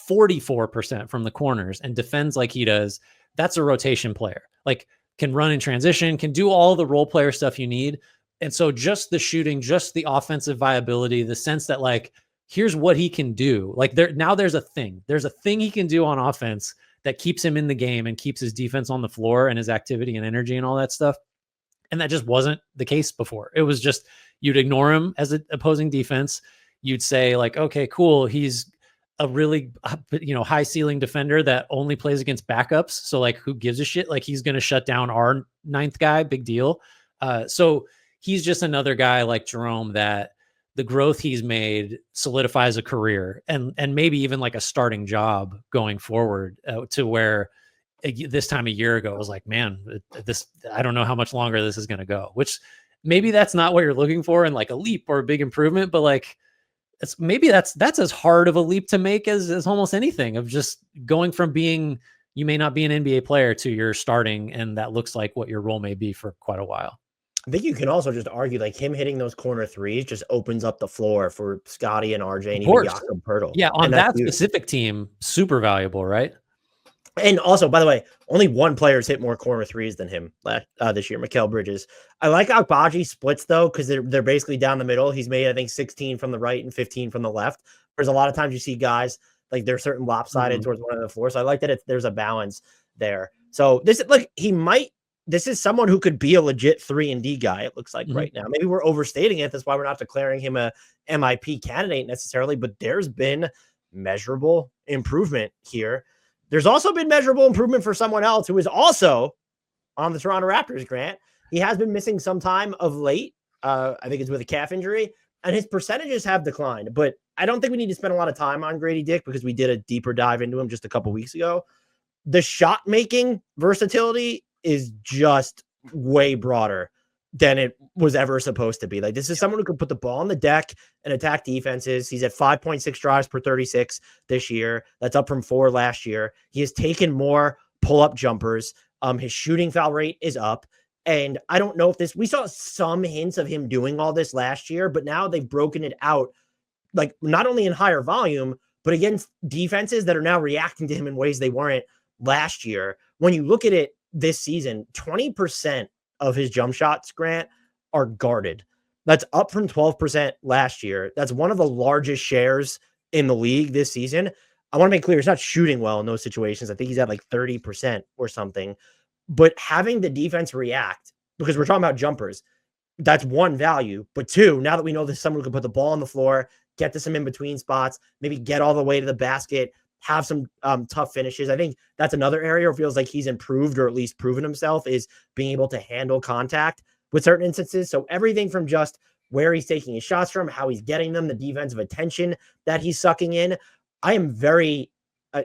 44% from the corners and defends like he does, that's a rotation player. Like can run in transition, can do all the role player stuff you need. And so just the shooting, just the offensive viability, the sense that like, here's what he can do. Like there's a thing he can do on offense that keeps him in the game and keeps his defense on the floor and his activity and energy and all that stuff. And that just wasn't the case before. It was just, you'd ignore him as an opposing defense. You'd say like, okay, cool. He's a really, high ceiling defender that only plays against backups. So like, who gives a shit? Like he's going to shut down our ninth guy. Big deal. So he's just another guy like Jerome that the growth he's made solidifies a career and maybe even like a starting job going forward, to where this time a year ago it was like, man, I don't know how much longer this is going to go, which maybe that's not what you're looking for in like a leap or a big improvement, but like that's as hard of a leap to make as almost anything, of just going from being, you may not be an NBA player to you're starting, and that looks like what your role may be for quite a while. I think you can also just argue like him hitting those corner threes just opens up the floor for Scotty and RJ and even Jakob Poeltl. Yeah, on that specific team, super valuable, right? And also, by the way, only one player's hit more corner threes than him this year, Mikal Bridges. I like Agbaji splits, though, because they're basically down the middle. He's made, I think, 16 from the right and 15 from the left. Whereas a lot of times you see guys, like they're certain lopsided towards one of the floor. So I like that there's a balance there. So this is someone who could be a legit 3-and-D guy, it looks like right now. Maybe we're overstating it. That's why we're not declaring him a MIP candidate necessarily, but there's been measurable improvement here. There's also been measurable improvement for someone else who is also on the Toronto Raptors, Grant. He has been missing some time of late. I think it's with a calf injury, and his percentages have declined. But I don't think we need to spend a lot of time on Grady Dick because we did a deeper dive into him just a couple weeks ago. The shot-making versatility is just way broader than it was ever supposed to be. Like, this is someone who can put the ball on the deck and attack defenses. He's at 5.6 drives per 36 this year. That's up from 4 last year. He has taken more pull-up jumpers. His shooting foul rate is up. And I don't know if we saw some hints of him doing all this last year, but now they've broken it out, like not only in higher volume, but against defenses that are now reacting to him in ways they weren't last year. When you look at it this season, 20% of his jump shots, Grant, are guarded. That's up from 12% last year. That's one of the largest shares in the league this season. I want to make clear, he's not shooting well in those situations. I think he's at like 30% or something. But having the defense react, because we're talking about jumpers, that's one value. But two, now that we know this someone who can put the ball on the floor, get to some in between spots, maybe get all the way to the basket, have some tough finishes. I think that's another area where it feels like he's improved or at least proven himself, is being able to handle contact with certain instances. So everything from just where he's taking his shots from, how he's getting them, the defensive attention that he's sucking in. I am very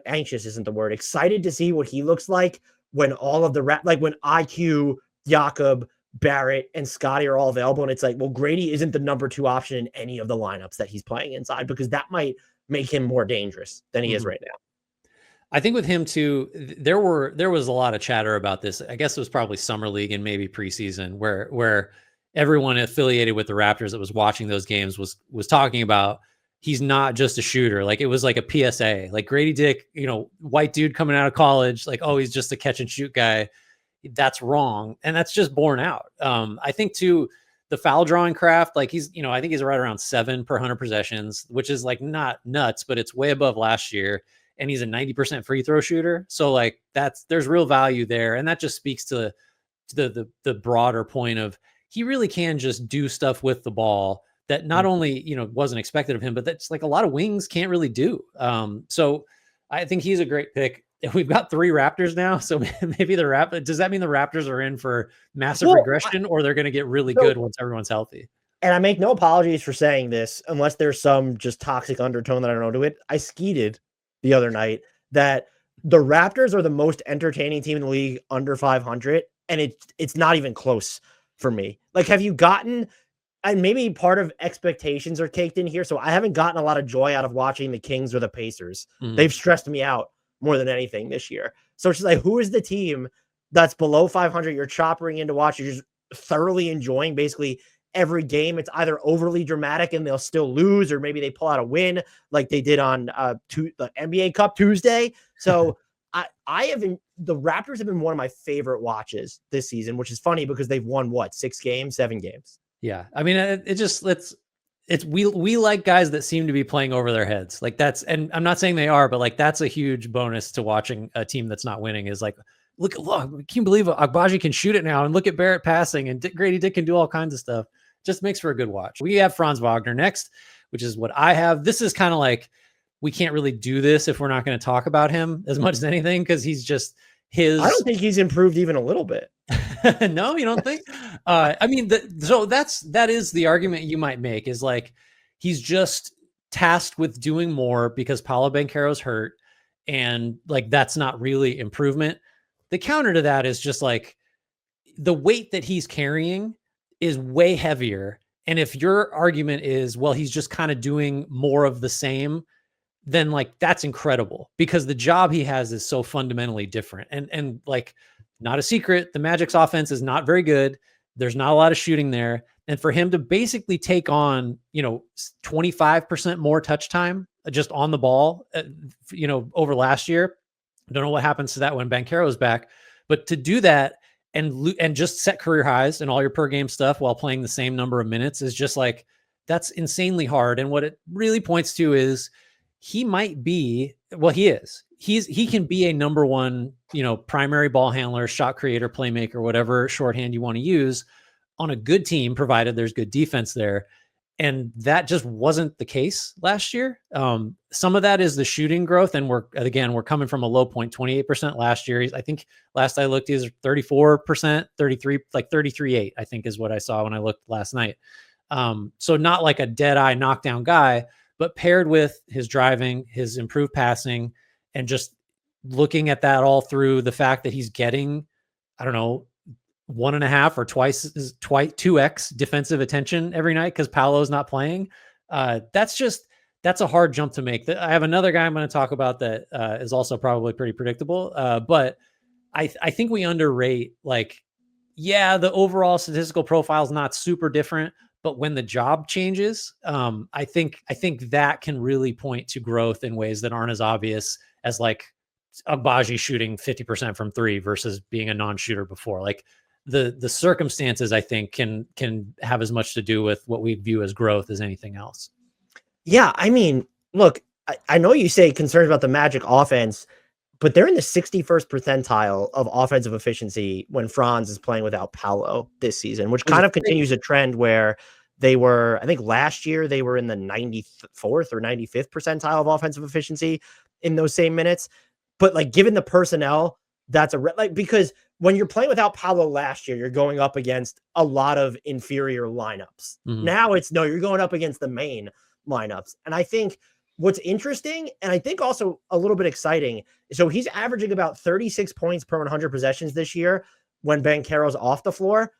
anxious, isn't the word, excited to see what he looks like when all of the like when IQ, Jakob, Barrett, and Scotty are all available. And it's like, well, Grady isn't the number 2 option in any of the lineups that he's playing inside, because that might make him more dangerous than he is right now. I think with him too, there was a lot of chatter about this. I guess it was probably summer league and maybe preseason where everyone affiliated with the Raptors that was watching those games was talking about he's not just a shooter. Like it was like a PSA, like Grady Dick, white dude coming out of college, like, oh, he's just a catch and shoot guy. That's wrong. And that's just borne out. I think too, the foul drawing craft, like he's, I think he's right around 7 per 100 possessions, which is like not nuts, but it's way above last year. And he's a 90% free throw shooter. So like there's real value there. And that just speaks to the broader point of he really can just do stuff with the ball that not only, wasn't expected of him, but that's like a lot of wings can't really do. So I think he's a great pick. We've got 3 Raptors now. So maybe does that mean the Raptors are in for massive regression, or they're going to get really good once everyone's healthy? And I make no apologies for saying this, unless there's some just toxic undertone that I don't know to it. I skeeted the other night that the Raptors are the most entertaining team in the league under 500. And it's not even close for me. Like, have you gotten, and maybe part of expectations are caked in here, so I haven't gotten a lot of joy out of watching the Kings or the Pacers. They've stressed me out more than anything this year. So it's just like, who is the team that's below 500 you're choppering in to watch? You're just thoroughly enjoying basically every game. It's either overly dramatic and they'll still lose, or maybe they pull out a win like they did on the NBA Cup Tuesday. So the Raptors have been one of my favorite watches this season, which is funny because they've won 7 games. Yeah. I mean, we like guys that seem to be playing over their heads. Like and I'm not saying they are, but like, that's a huge bonus to watching a team that's not winning, is like, look, can you believe Agbaji can shoot it now? And look at Barrett passing, and Grady Dick can do all kinds of stuff. Just makes for a good watch. We have Franz Wagner next, which is what I have. This is kind of like, we can't really do this if we're not going to talk about him as much as anything, because he's just I don't think he's improved even a little bit. No, you don't think? I mean, that is the argument you might make, is like, he's just tasked with doing more because Paolo Banchero's hurt, and like, that's not really improvement. The counter to that is just like, the weight that he's carrying is way heavier. And if your argument is, well, he's just kind of doing more of the same, then like, that's incredible, because the job he has is so fundamentally different. And like, not a secret, the Magic's offense is not very good. There's not a lot of shooting there. And for him to basically take on, 25% more touch time just on the ball, over last year, I don't know what happens to that when Banchero's back, but to do that and just set career highs and all your per game stuff while playing the same number of minutes is just like, that's insanely hard. And what it really points to is he might be, well, he is, he can be a number 1, primary ball handler, shot creator, playmaker, whatever shorthand you want to use on a good team, provided there's good defense there. And that just wasn't the case last year. Some of that is the shooting growth. And we're coming from a low point, 28% last year. I think last I looked, he's 34%, 33.8, I think is what I saw when I looked last night. So not like a dead eye knockdown guy, but paired with his driving, his improved passing, and just looking at that all through the fact that he's getting, 1.5 or 2x defensive attention every night because Paolo's not playing. That's a hard jump to make. I have another guy I'm going to talk about that is also probably pretty predictable. But I think we underrate, the overall statistical profile is not super different, but when the job changes, I think that can really point to growth in ways that aren't as obvious as like Agbaji shooting 50% from 3 versus being a non-shooter before. Like the circumstances, I think, can have as much to do with what we view as growth as anything else. Yeah, I mean, look, I know you say concerns about the Magic offense, but they're in the 61st percentile of offensive efficiency when Franz is playing without Paolo this season, which kind of continues a trend where they were, I think last year they were in the 94th or 95th percentile of offensive efficiency in those same minutes. But like, given the personnel, that's because when you're playing without Paolo last year, you're going up against a lot of inferior lineups. Now you're going up against the main lineups. And I think what's interesting, and I think also a little bit exciting, so he's averaging about 36 points per 100 possessions this year when Banchero's off the floor.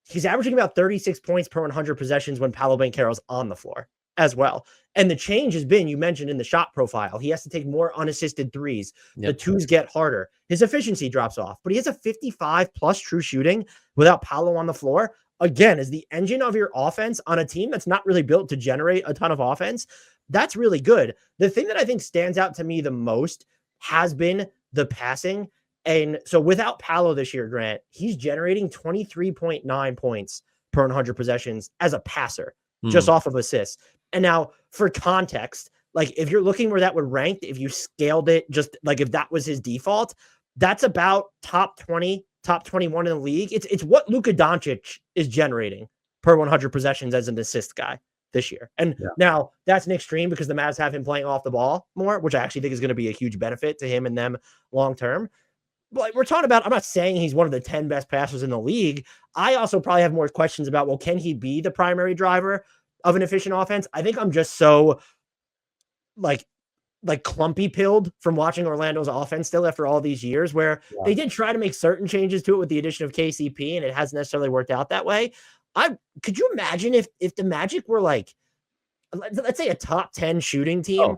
He's averaging about 36 points per 100 possessions when Paolo Banchero's on the floor as well. And the change has been, you mentioned in the shot profile, he has to take more unassisted threes. The twos get harder. His efficiency drops off, but he has a 55 plus true shooting without Paolo on the floor. Again, as the engine of your offense on a team that's not really built to generate a ton of offense, that's really good. The thing that I think stands out to me the most has been the passing. And so without Paolo this year, Grant, he's generating 23.9 points per 100 possessions as a passer, just off of assists. And now for context, like if you're looking where that would rank, if you scaled it, just like if that was his default, that's about top 20, top 21 in the league. It's what Luka Doncic is generating per 100 possessions as an assist guy this year. And now that's an extreme because the Mavs have him playing off the ball more, which I actually think is going to be a huge benefit to him and them long-term. But we're talking about, I'm not saying he's one of the 10 best passers in the league. I also probably have more questions about, well, can he be the primary driver of an efficient offense? I think I'm just so like clumpy pilled from watching Orlando's offense still after all these years, where they did try to make certain changes to it with the addition of KCP, and it hasn't necessarily worked out that way. Could you imagine if the Magic were like, let's say a top 10 shooting team?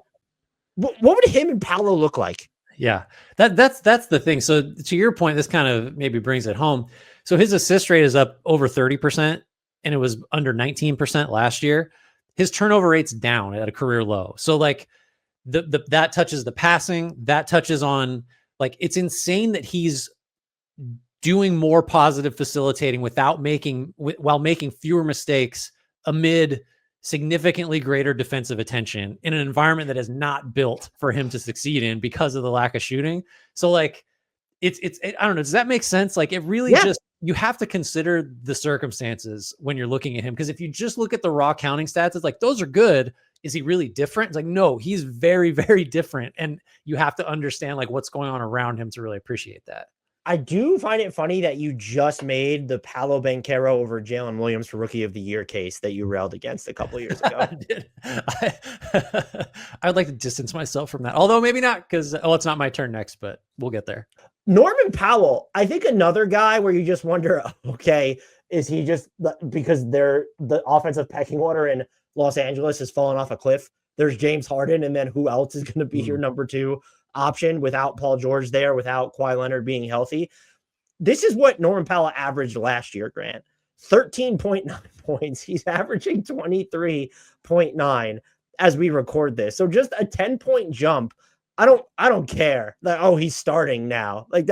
What would him and Paolo look like? Yeah, that's the thing. So to your point, this kind of maybe brings it home. So his assist rate is up over 30%, and it was under 19% last year. His turnover rate's down at a career low. So like that touches the passing, that touches on, like, it's insane that he's doing more positive facilitating while making fewer mistakes amid significantly greater defensive attention in an environment that is not built for him to succeed in because of the lack of shooting. So like I don't know. Does that make sense? Like it really just, you have to consider the circumstances when you're looking at him. Cause if you just look at the raw counting stats, it's like, those are good. Is he really different? It's like, no, he's very, very different. And you have to understand like what's going on around him to really appreciate that. I do find it funny that you just made the Paolo Banchero over Jalen Williams for Rookie of the Year case that you railed against a couple of years ago. I would like to distance myself from that, although maybe not, because it's not my turn next, but we'll get there. Norman Powell, I think another guy where you just wonder, okay, is he just because the offensive pecking order in Los Angeles has fallen off a cliff? There's James Harden, and then who else is going to be your number two option without Paul George there, without Kawhi Leonard being healthy? This is what Norman Powell averaged last year, Grant. 13.9 points. He's averaging 23.9 as we record this. So just a 10-point jump. I don't care. Like, oh, he's starting now. Like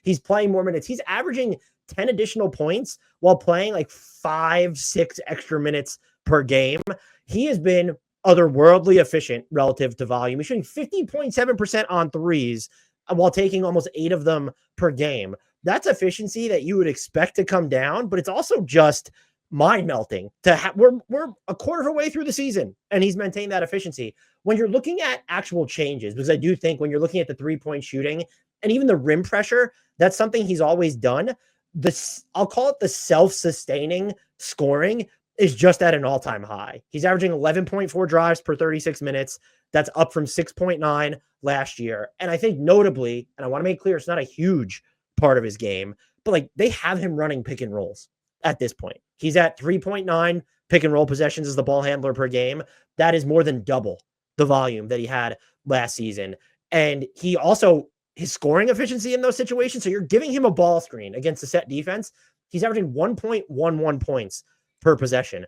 he's playing more minutes. He's averaging 10 additional points while playing like 5-6 extra minutes per game. He has been otherworldly efficient relative to volume. He's shooting 50.7% on threes while taking almost 8 of them per game. That's efficiency that you would expect to come down, but it's also just mind melting to we're a quarter of a way through the season and he's maintained that efficiency. When you're looking at actual changes, because I do think when you're looking at the 3-point shooting and even the rim pressure, that's something he's always done. I'll call it the self-sustaining scoring is just at an all-time high. He's averaging 11.4 drives per 36 minutes. That's up from 6.9 last year. And I think notably, and I want to make clear, it's not a huge part of his game, but like they have him running pick and rolls at this point. He's at 3.9 pick and roll possessions as the ball handler per game. That is more than double the volume that he had last season. And he also, his scoring efficiency in those situations, so you're giving him a ball screen against a set defense, he's averaging 1.11 points per possession.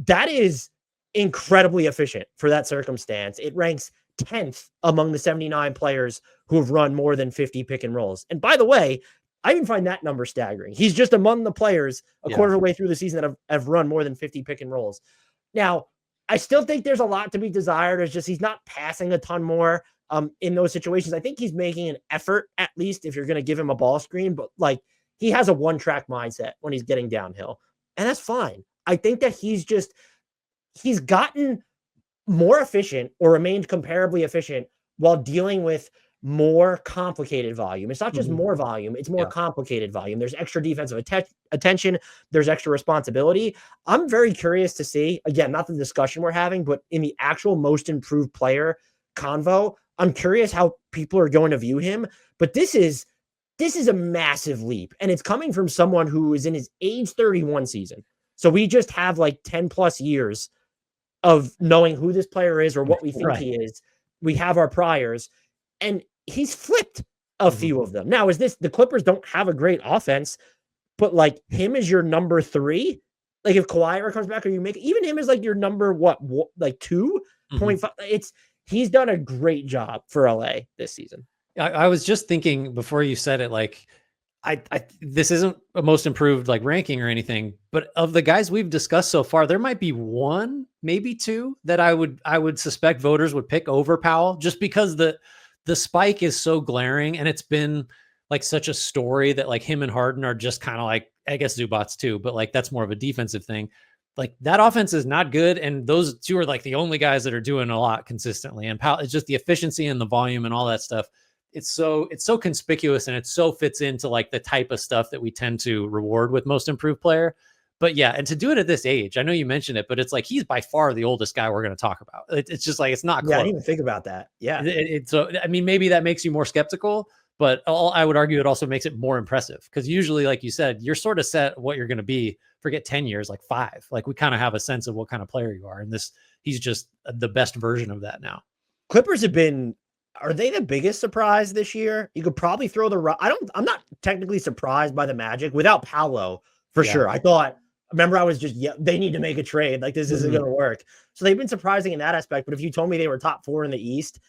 That is incredibly efficient for that circumstance. It ranks 10th among the 79 players who have run more than 50 pick and rolls. And by the way, I even find that number staggering. He's just among the players a quarter of the way through the season that have run more than 50 pick and rolls. Now, I still think there's a lot to be desired. It's just he's not passing a ton more. in those situations. I think he's making an effort, at least if you're going to give him a ball screen, but like he has a one-track mindset when he's getting downhill, and that's fine. I think that he's gotten more efficient or remained comparably efficient while dealing with more complicated volume. It's not just more volume, it's more complicated volume. There's extra defensive attention, there's extra responsibility. I'm very curious to see, again, not the discussion we're having, but in the actual most improved player convo, I'm curious how people are going to view him. But this is a massive leap, and it's coming from someone who is in his age 31 season. So we just have like 10 plus years of knowing who this player is or what we think he is. We have our priors, and he's flipped a few of them. Now, the Clippers don't have a great offense, but like him as your number 3, like if Kawhi ever comes back, or you make even him as like your number like 2.5. He's done a great job for LA this season. I was just thinking before you said it, like I this isn't a most improved like ranking or anything, but of the guys we've discussed so far, there might be 1, maybe 2 that I would suspect voters would pick over Powell, just because the spike is so glaring, and it's been like such a story that like him and Harden are just kind of like, I guess Zubats too, but like that's more of a defensive thing. Like that offense is not good, and those 2 are like the only guys that are doing a lot consistently. And Powell, it's just the efficiency and the volume and all that stuff. It's so conspicuous, and it so fits into like the type of stuff that we tend to reward with most improved player. But yeah, and to do it at this age, I know you mentioned it, but it's like he's by far the oldest guy we're going to talk about. It's just like, it's not close. Yeah, I didn't even think about that. Yeah. So, I mean, maybe that makes you more skeptical, but I would argue it also makes it more impressive, because usually, like you said, you're sort of set what you're going to be. Forget 10 years, like 5. Like we kind of have a sense of what kind of player you are. And he's just the best version of that now. Clippers are they the biggest surprise this year? You could probably throw I'm not technically surprised by the Magic without Paolo for sure. I was just, they need to make a trade. Like this isn't going to work. So they've been surprising in that aspect. But if you told me they were top 4 in the East,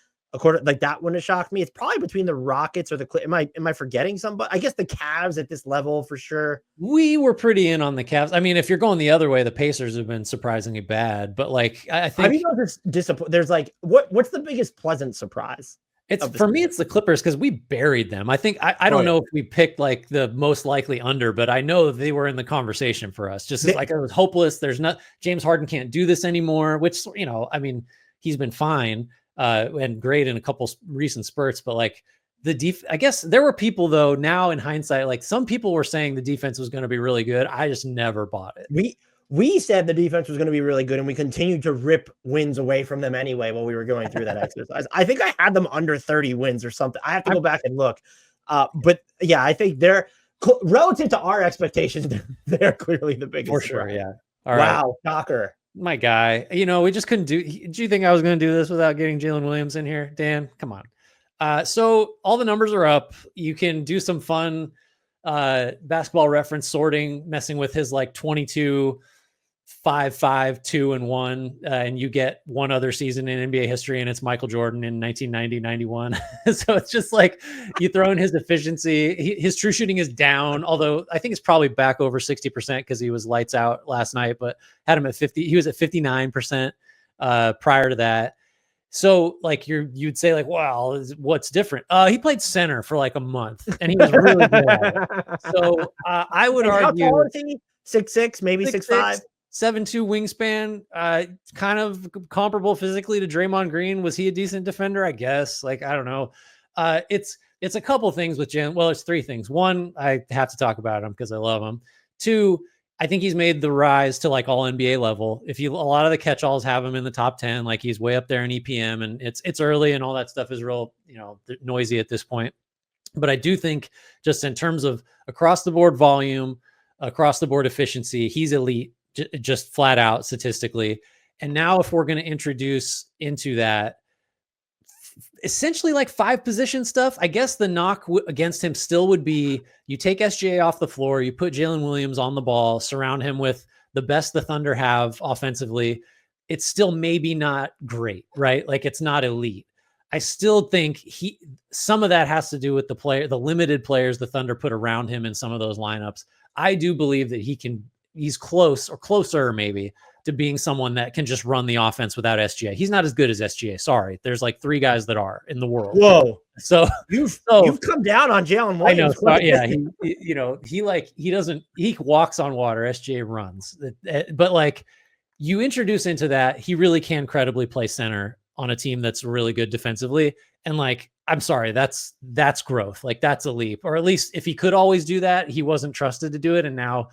like that wouldn't have shocked me. It's probably between the Rockets or the Clippers. Am I forgetting somebody? I guess the Cavs at this level for sure. We were pretty in on the Cavs. I mean, if you're going the other way, the Pacers have been surprisingly bad. But like, I think there's like what's the biggest pleasant surprise? For me, it's the Clippers, because we buried them. I think I don't know if we picked like the most likely under, but I know they were in the conversation for us. Just like it was hopeless. James Harden can't do this anymore, which, I mean, he's been fine and great in a couple recent spurts, but like I guess there were people, though, now in hindsight, like some people were saying the defense was going to be really good. I just never bought it. We said the defense was going to be really good, and we continued to rip wins away from them anyway while we were going through that exercise. I think I had them under 30 wins or something. I have to go back and look. But yeah, I think they're relative to our expectations, they're clearly the biggest. For sure, yeah. All wow, right. Shocker. My guy. We just couldn't do you think I was going to do this without getting Jalen Williams in here? Dan, come on. So all the numbers are up. You can do some fun basketball reference sorting, messing with his like 22 5, 5, 2, and 1, and you get one other season in NBA history, and it's Michael Jordan in 1990-91. So it's just like you throw in his efficiency. His true shooting is down, although I think it's probably back over 60% because he was lights out last night, but had him at 50. He was at 59% prior to that. So like you'd say like, well, what's different? He played center for like a month, and he was really good at it. So I would argue, how tall is he? 6'6", maybe 6'5". 7'2" wingspan, kind of comparable physically to Draymond Green. Was he a decent defender? I guess. Like, I don't know. It's a couple things with Jalen. Well, it's 3 things. 1, I have to talk about him because I love him. 2, I think he's made the rise to like all NBA level. A lot of the catch-alls have him in the top 10, like he's way up there in EPM, and it's early and all that stuff is real, noisy at this point. But I do think just in terms of across the board volume, across the board efficiency, he's elite. Just flat out statistically. And now if we're going to introduce into that essentially like 5 position stuff, I guess the knock against him still would be you take SGA off the floor, you put Jalen Williams on the ball, surround him with the best the Thunder have offensively. It's still maybe not great, right? Like it's not elite. I still think some of that has to do with the limited players the Thunder put around him in some of those lineups. I do believe that he's close or closer maybe to being someone that can just run the offense without SGA. He's not as good as SGA. Sorry. There's like 3 guys that are in the world. Whoa. So You've come down on Jalen Williams. I know. So, yeah. He walks on water. SGA runs. But like you introduce into that, he really can credibly play center on a team that's really good defensively. And like, I'm sorry, that's growth. Like that's a leap, or at least if he could always do that, he wasn't trusted to do it. And now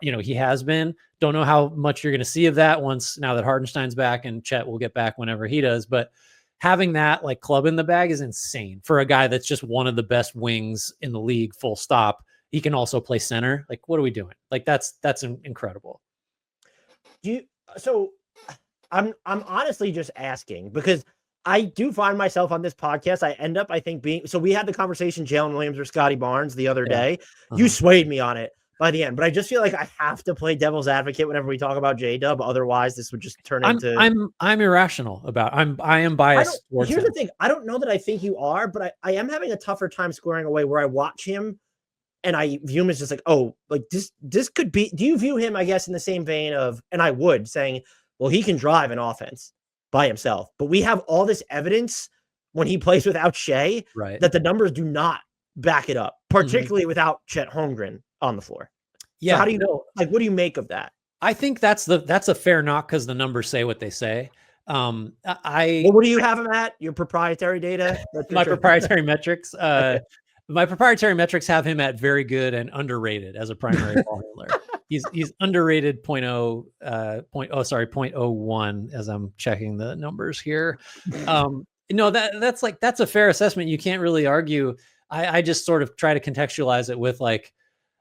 he has been. Don't know how much you're going to see of that now that Hardenstein's back, and Chet will get back whenever he does. But having that like club in the bag is insane for a guy that's just one of the best wings in the league, full stop. He can also play center. Like, what are we doing? Like, that's incredible. So I'm honestly just asking because I do find myself on this podcast. I end up, I think, we had the conversation, Jalen Williams or Scotty Barnes the other day. You swayed me on it by the end, but I just feel like I have to play devil's advocate whenever we talk about J-Dub. Otherwise, this would just turn into. I'm irrational about. I am biased. Here's the thing. I don't know that I think you are, but I am having a tougher time squaring away where I watch him and I view him as just like, oh, like this could be. Do you view him, I guess, in the same vein of, and I would saying, well, he can drive an offense by himself, but we have all this evidence when he plays without Shea, right, that the numbers do not back it up, particularly without Chet Holmgren on the floor. Yeah. So how do you know? Like, what do you make of that? I think that's a fair knock because the numbers say what they say. Well, what do you have him at? Your proprietary data? My proprietary metrics. My proprietary metrics have him at very good and underrated as a primary ball handler. He's underrated 0.01 as I'm checking the numbers here. No, that's a fair assessment. You can't really argue. I just sort of try to contextualize it with like,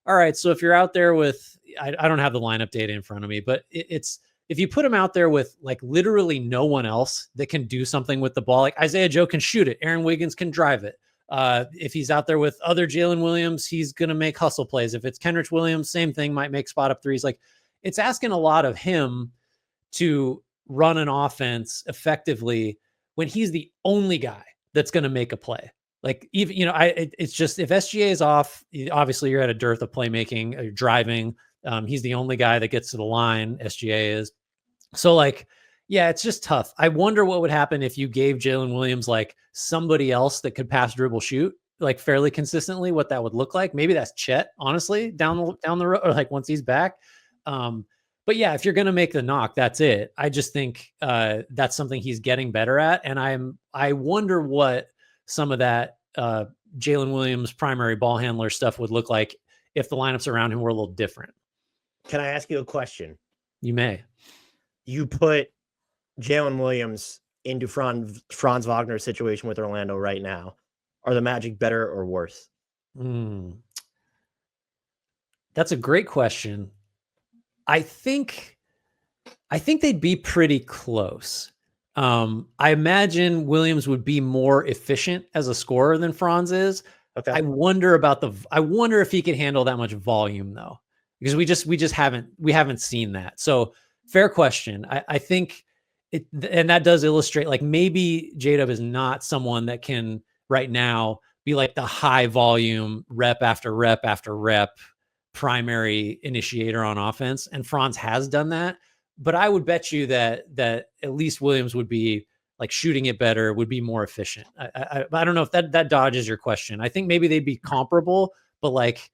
all right, so if you're out there with, I don't have the lineup data in front of me, but it's, if you put him out there with like literally no one else that can do something with the ball, like Isaiah Joe can shoot it, Aaron Wiggins can drive it. If he's out there with other Jalen Williams, he's going to make hustle plays. If it's Kenrich Williams, same thing, might make spot up threes. Like it's asking a lot of him to run an offense effectively when he's the only guy that's going to make a play. Like even, it's just, if SGA is off, obviously you're at a dearth of playmaking, or driving. He's the only guy that gets to the line. SGA is. So like, yeah, it's just tough. I wonder what would happen if you gave Jalen Williams like somebody else that could pass, dribble, shoot like fairly consistently, what that would look like. Maybe that's Chet, honestly, down the road, or like once he's back. But yeah, if you're going to make the knock, that's it. I just think that's something he's getting better at. And I wonder what some of that Jalen Williams primary ball handler stuff would look like if the lineups around him were a little different. Can I ask you a question? You may. You put Jalen Williams into Franz Wagner's situation with Orlando right now. Are the Magic better or worse? That's a great question. I think they'd be pretty close. I imagine Williams would be more efficient as a scorer than Franz is. Okay. I wonder if he could handle that much volume though, because we haven't seen that. So fair question. I think it, and that does illustrate like maybe J-Dub is not someone that can right now be like the high volume rep after rep after rep primary initiator on offense. And Franz has done that, but I would bet you that at least Williams would be like shooting it better, would be more efficient. I don't know if that dodges your question. I think maybe they'd be comparable, but like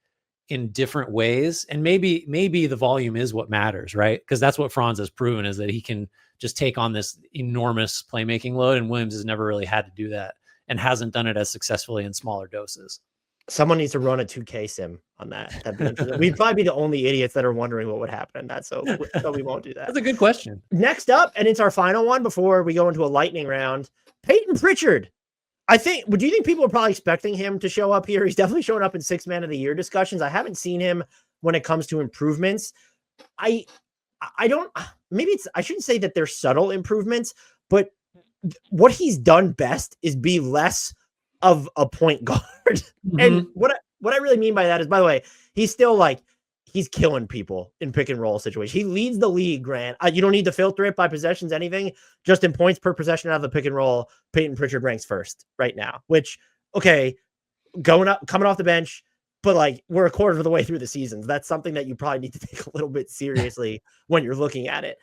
in different ways. And maybe the volume is what matters, right? Because that's what Franz has proven, is that he can just take on this enormous playmaking load, and Williams has never really had to do that and hasn't done it as successfully in smaller doses. Someone needs to run a 2K sim on that. That'd be interesting. We'd probably be the only idiots that are wondering what would happen in that. So we won't do that. That's a good question. Next up, and it's our final one before we go into a lightning round, Peyton Pritchard. Do you think people are probably expecting him to show up here? He's definitely showing up in 6 Man of the Year discussions. I haven't seen him when it comes to improvements. I shouldn't say that they're subtle improvements, but what he's done best is be less of a point guard. Mm-hmm. And what I really mean by that is, by the way, he's still like, he's killing people in pick and roll situations. He leads the league, Grant. You don't need to filter it by possessions, anything, just in points per possession out of the pick and roll. Peyton Pritchard ranks first right now, which, okay, coming off the bench, but like we're a quarter of the way through the season. That's something that you probably need to take a little bit seriously when you're looking at it.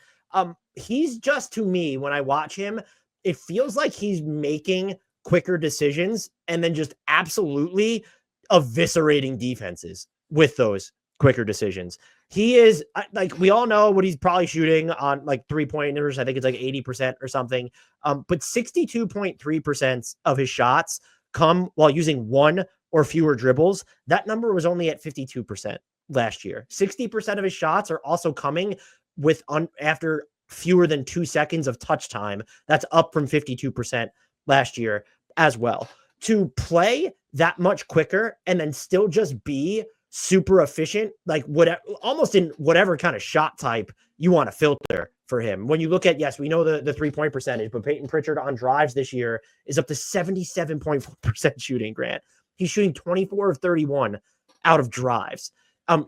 He's just, to me, when I watch him, it feels like he's making quicker decisions and then just absolutely eviscerating defenses with those quicker decisions. He is like, we all know what he's probably shooting on like 3-pointers. I think it's like 80% or something. But 62.3% of his shots come while using one or fewer dribbles. That number was only at 52% last year. 60% of his shots are also coming with after fewer than 2 seconds of touch time. That's up from 52% last year as well. To play that much quicker and then still just be super efficient, like whatever, almost in whatever kind of shot type you want to filter for him. When you look at, yes, we know the 3-point percentage, but Peyton Pritchard on drives this year is up to 77.4% shooting, Grant. He's shooting 24 of 31 out of drives.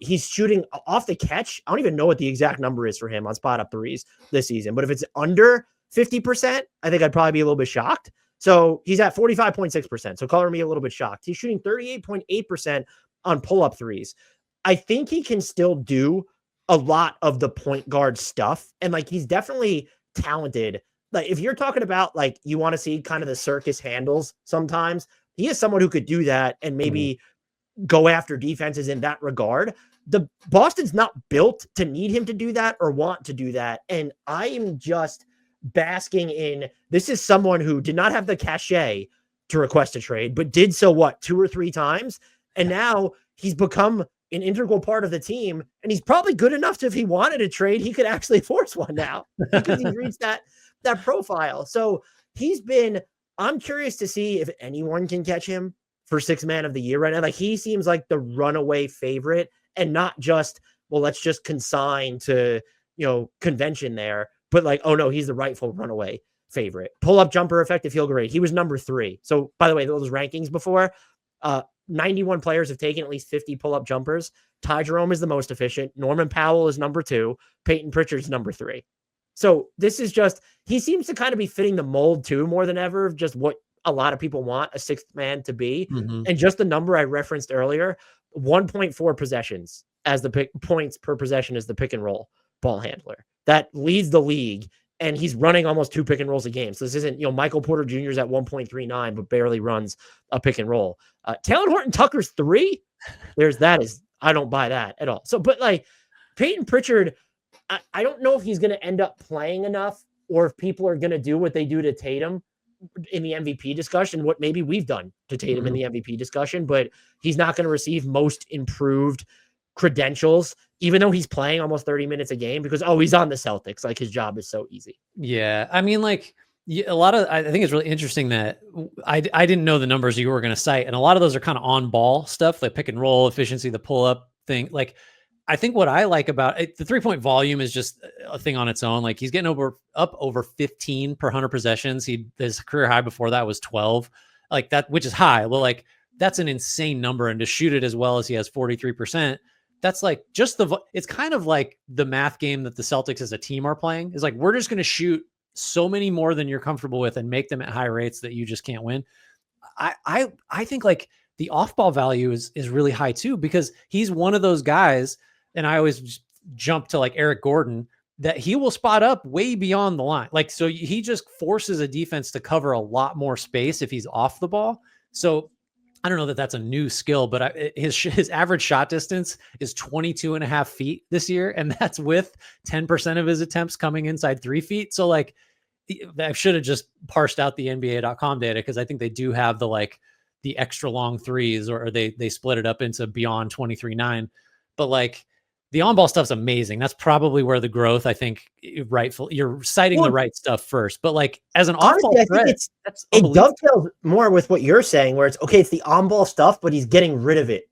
He's shooting off the catch. I don't even know what the exact number is for him on spot up threes this season, but if it's under 50%, I think I'd probably be a little bit shocked. So he's at 45.6%. So color me a little bit shocked. He's shooting 38.8% on pull-up threes. I think he can still do a lot of the point guard stuff. And like, he's definitely talented. Like, if you're talking about like, you want to see kind of the circus handles sometimes, he is someone who could do that and maybe go after defenses in that regard. The Boston's not built to need him to do that or want to do that. And I am just basking in, this is someone who did not have the cachet to request a trade, but did so 2 or 3 times. And now he's become an integral part of the team. And he's probably good enough to, if he wanted a trade, he could actually force one now because he's reached that profile. So I'm curious to see if anyone can catch him for 6th man of the year right now. Like, he seems like the runaway favorite and not just, well, let's just consign to, convention there, but like, oh no, he's the rightful runaway favorite. Pull up jumper effective field goal rate. He was number 3. So by the way, those rankings before, 91 players have taken at least 50 pull up jumpers. Ty Jerome is the most efficient. Norman Powell is number 2. Peyton Pritchard's number 3. So this is just, he seems to kind of be fitting the mold too, more than ever, of just what a lot of people want a 6th man to be. And just the number I referenced earlier, 1.4 possessions as the points per possession as the pick and roll ball handler. That leads the league, and he's running almost 2 pick and rolls a game. So this isn't, Michael Porter Jr. is at 1.39, but barely runs a pick and roll. Taylor Horton Tucker's 3. I don't buy that at all. So, but like Peyton Pritchard, I don't know if he's going to end up playing enough, or if people are going to do what they do to Tatum in the MVP discussion, what maybe we've done to Tatum in the MVP discussion, but he's not going to receive most improved credentials, even though he's playing almost 30 minutes a game, because, he's on the Celtics. Like, his job is so easy. Yeah. I mean, like, I think it's really interesting that I didn't know the numbers you were going to cite. And a lot of those are kind of on ball stuff, like pick and roll efficiency, the pull up thing. Like, I think what I like about it, the 3-point volume is just a thing on its own. Like, he's getting up over 15 per 100 possessions. His career high before that was 12, like that, which is high. Well, like, that's an insane number. And to shoot it as well as he has 43%, that's like just it's kind of like the math game that the Celtics as a team are playing, is like, we're just going to shoot so many more than you're comfortable with and make them at high rates that you just can't win. I think like the off ball value is really high too, because he's one of those guys. And I always jump to like Eric Gordon, that he will spot up way beyond the line. Like, so he just forces a defense to cover a lot more space if he's off the ball. So I don't know that that's a new skill, but his average shot distance is 22.5 feet this year. And that's with 10% of his attempts coming inside 3 feet. So like, I should have just parsed out the NBA.com data, because I think they do have the extra long threes, or they split it up into beyond 23.9. But like, the on-ball stuff's amazing. That's probably where the growth, I think, you're citing the right stuff first. But like, as an off-ball threat, it dovetails more with what you're saying, where it's the on-ball stuff, but he's getting rid of it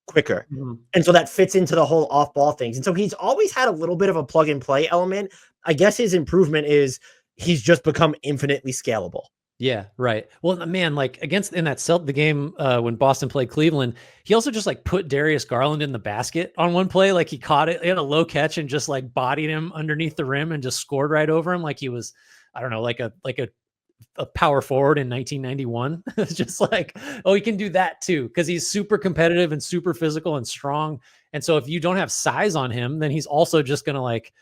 quicker. And so that fits into the whole off-ball things. And so he's always had a little bit of a plug-and-play element. I guess his improvement is he's just become infinitely scalable. Yeah, right. Well, man, like the game when Boston played Cleveland, he also just like put Darius Garland in the basket on one play. Like, he caught it, he had a low catch and just like bodied him underneath the rim and just scored right over him. Like he was, I don't know, like a a power forward in 1991. It's just like, oh, he can do that too, because he's super competitive and super physical and strong. And so if you don't have size on him, then he's also just gonna like,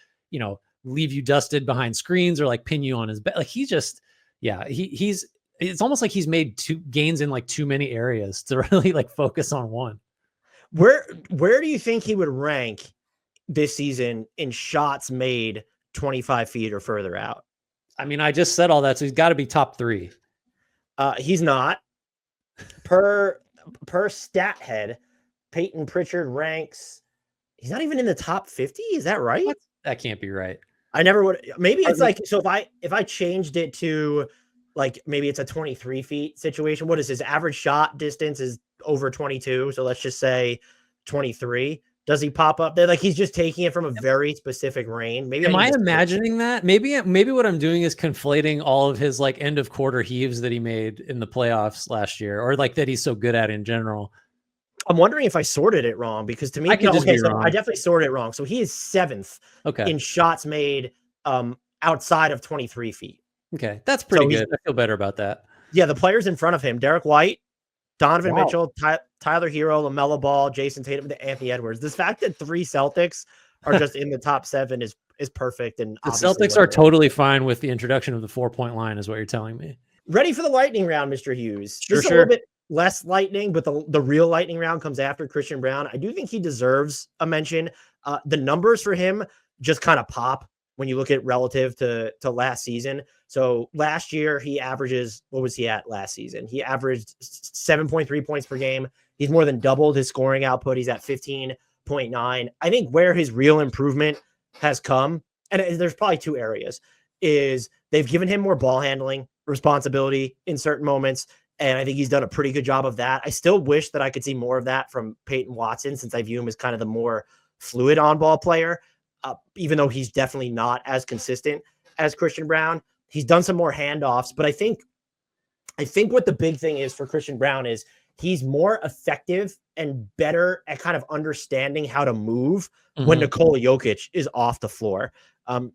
leave you dusted behind screens or like pin you on his back. Like he's just, yeah, he's it's almost like he's made two gains in like too many areas to really like focus on one. Where do you think he would rank this season in shots made 25 feet or further out? I mean, I just said all that, so he's got to be top 3. He's not. Per stat head, Peyton Pritchard ranks. He's not even in the top 50. Is that right? What? That can't be right. I never would. Maybe it's like, so if I changed it to like, maybe it's a 23 feet situation. What is his average shot distance is over 22. So let's just say 23. Does he pop up there? Like he's just taking it from a very specific range. Maybe am I imagining that? Maybe what I'm doing is conflating all of his like end of quarter heaves that he made in the playoffs last year, or like that he's so good at in general. I'm wondering if I sorted it wrong, because to me, I definitely sorted it wrong. So he is 7th in shots made outside of 23 feet. Okay, that's pretty good. I feel better about that. Yeah, the players in front of him: Derek White, Donovan Mitchell, Tyler Hero, LaMelo Ball, Jason Tatum, and Anthony Edwards. This fact that 3 Celtics are just in the top 7 is perfect. And the Celtics are totally fine with the introduction of the 4-point line, is what you're telling me. Ready for the lightning round, Mr. Hughes. Sure. A little bit less lightning, but the real lightning round comes after Christian Brown. I do think he deserves a mention. The numbers for him just kind of pop when you look at relative to last season. So last year he averages, what was he at last season? He averaged 7.3 points per game. He's more than doubled his scoring output. He's at 15.9. I think where his real improvement has come, and there's probably 2 areas, is they've given him more ball handling responsibility in certain moments. And I think he's done a pretty good job of that. I still wish that I could see more of that from Peyton Watson, since I view him as kind of the more fluid on-ball player, even though he's definitely not as consistent as Christian Brown. He's done some more handoffs, but I think what the big thing is for Christian Brown is he's more effective and better at kind of understanding how to move when Nikola Jokic is off the floor.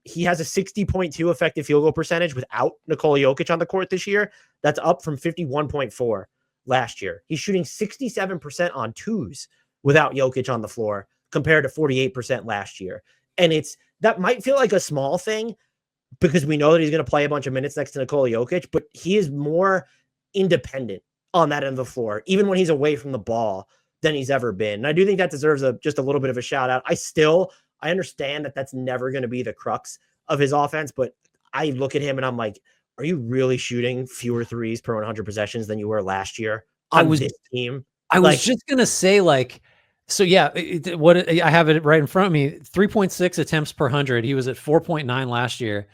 He has a 60.2 effective field goal percentage without Nikola Jokic on the court this year. That's up from 51.4 last year. He's shooting 67% on twos without Jokic on the floor compared to 48% last year. And that might feel like a small thing because we know that he's going to play a bunch of minutes next to Nikola Jokic, but he is more independent on that end of the floor, even when he's away from the ball, than he's ever been. And I do think that deserves just a little bit of a shout out. I understand that that's never going to be the crux of his offense, but I look at him and I'm like, are you really shooting fewer threes per 100 possessions than you were last year on this team? I was just going to say, like, so yeah, I have it right in front of me, 3.6 attempts per 100. He was at 4.9 last year.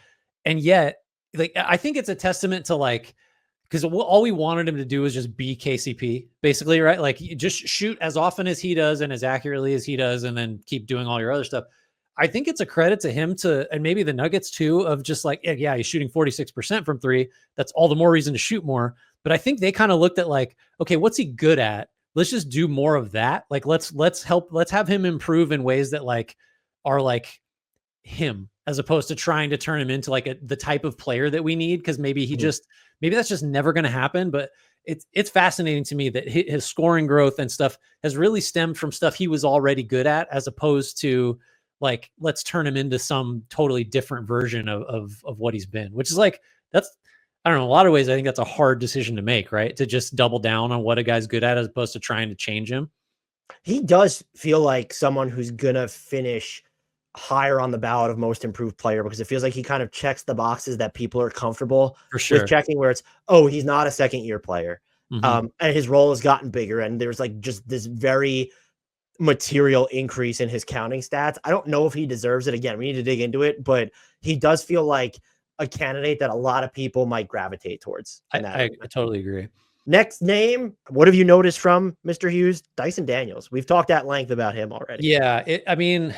And yet, like, I think it's a testament to, like, because all we wanted him to do was just be KCP, basically, right? Like, you just shoot as often as he does and as accurately as he does, and then keep doing all your other stuff. I think it's a credit to him and maybe the Nuggets too, of just like, yeah, he's shooting 46% from 3. That's all the more reason to shoot more. But I think they kind of looked at like, okay, what's he good at? Let's just do more of that. Like, let's have him improve in ways that like are like him, as opposed to trying to turn him into like the type of player that we need. Cause maybe that's just never going to happen. But it's fascinating to me that his scoring growth and stuff has really stemmed from stuff he was already good at, as opposed to like, let's turn him into some totally different version of what he's been, which is like, I don't know, in a lot of ways, I think that's a hard decision to make, right? To just double down on what a guy's good at as opposed to trying to change him. He does feel like someone who's going to finish higher on the ballot of most improved player, because it feels like he kind of checks the boxes that people are comfortable with checking, where it's, oh, he's not a second year player. And his role has gotten bigger. And there's like just this very material increase in his counting stats. I don't know if he deserves it. Again, we need to dig into it, but he does feel like a candidate that a lot of people might gravitate towards. I totally agree. Next name, what have you noticed from Mr. Hughes? Dyson Daniels. We've talked at length about him already. Yeah, I mean,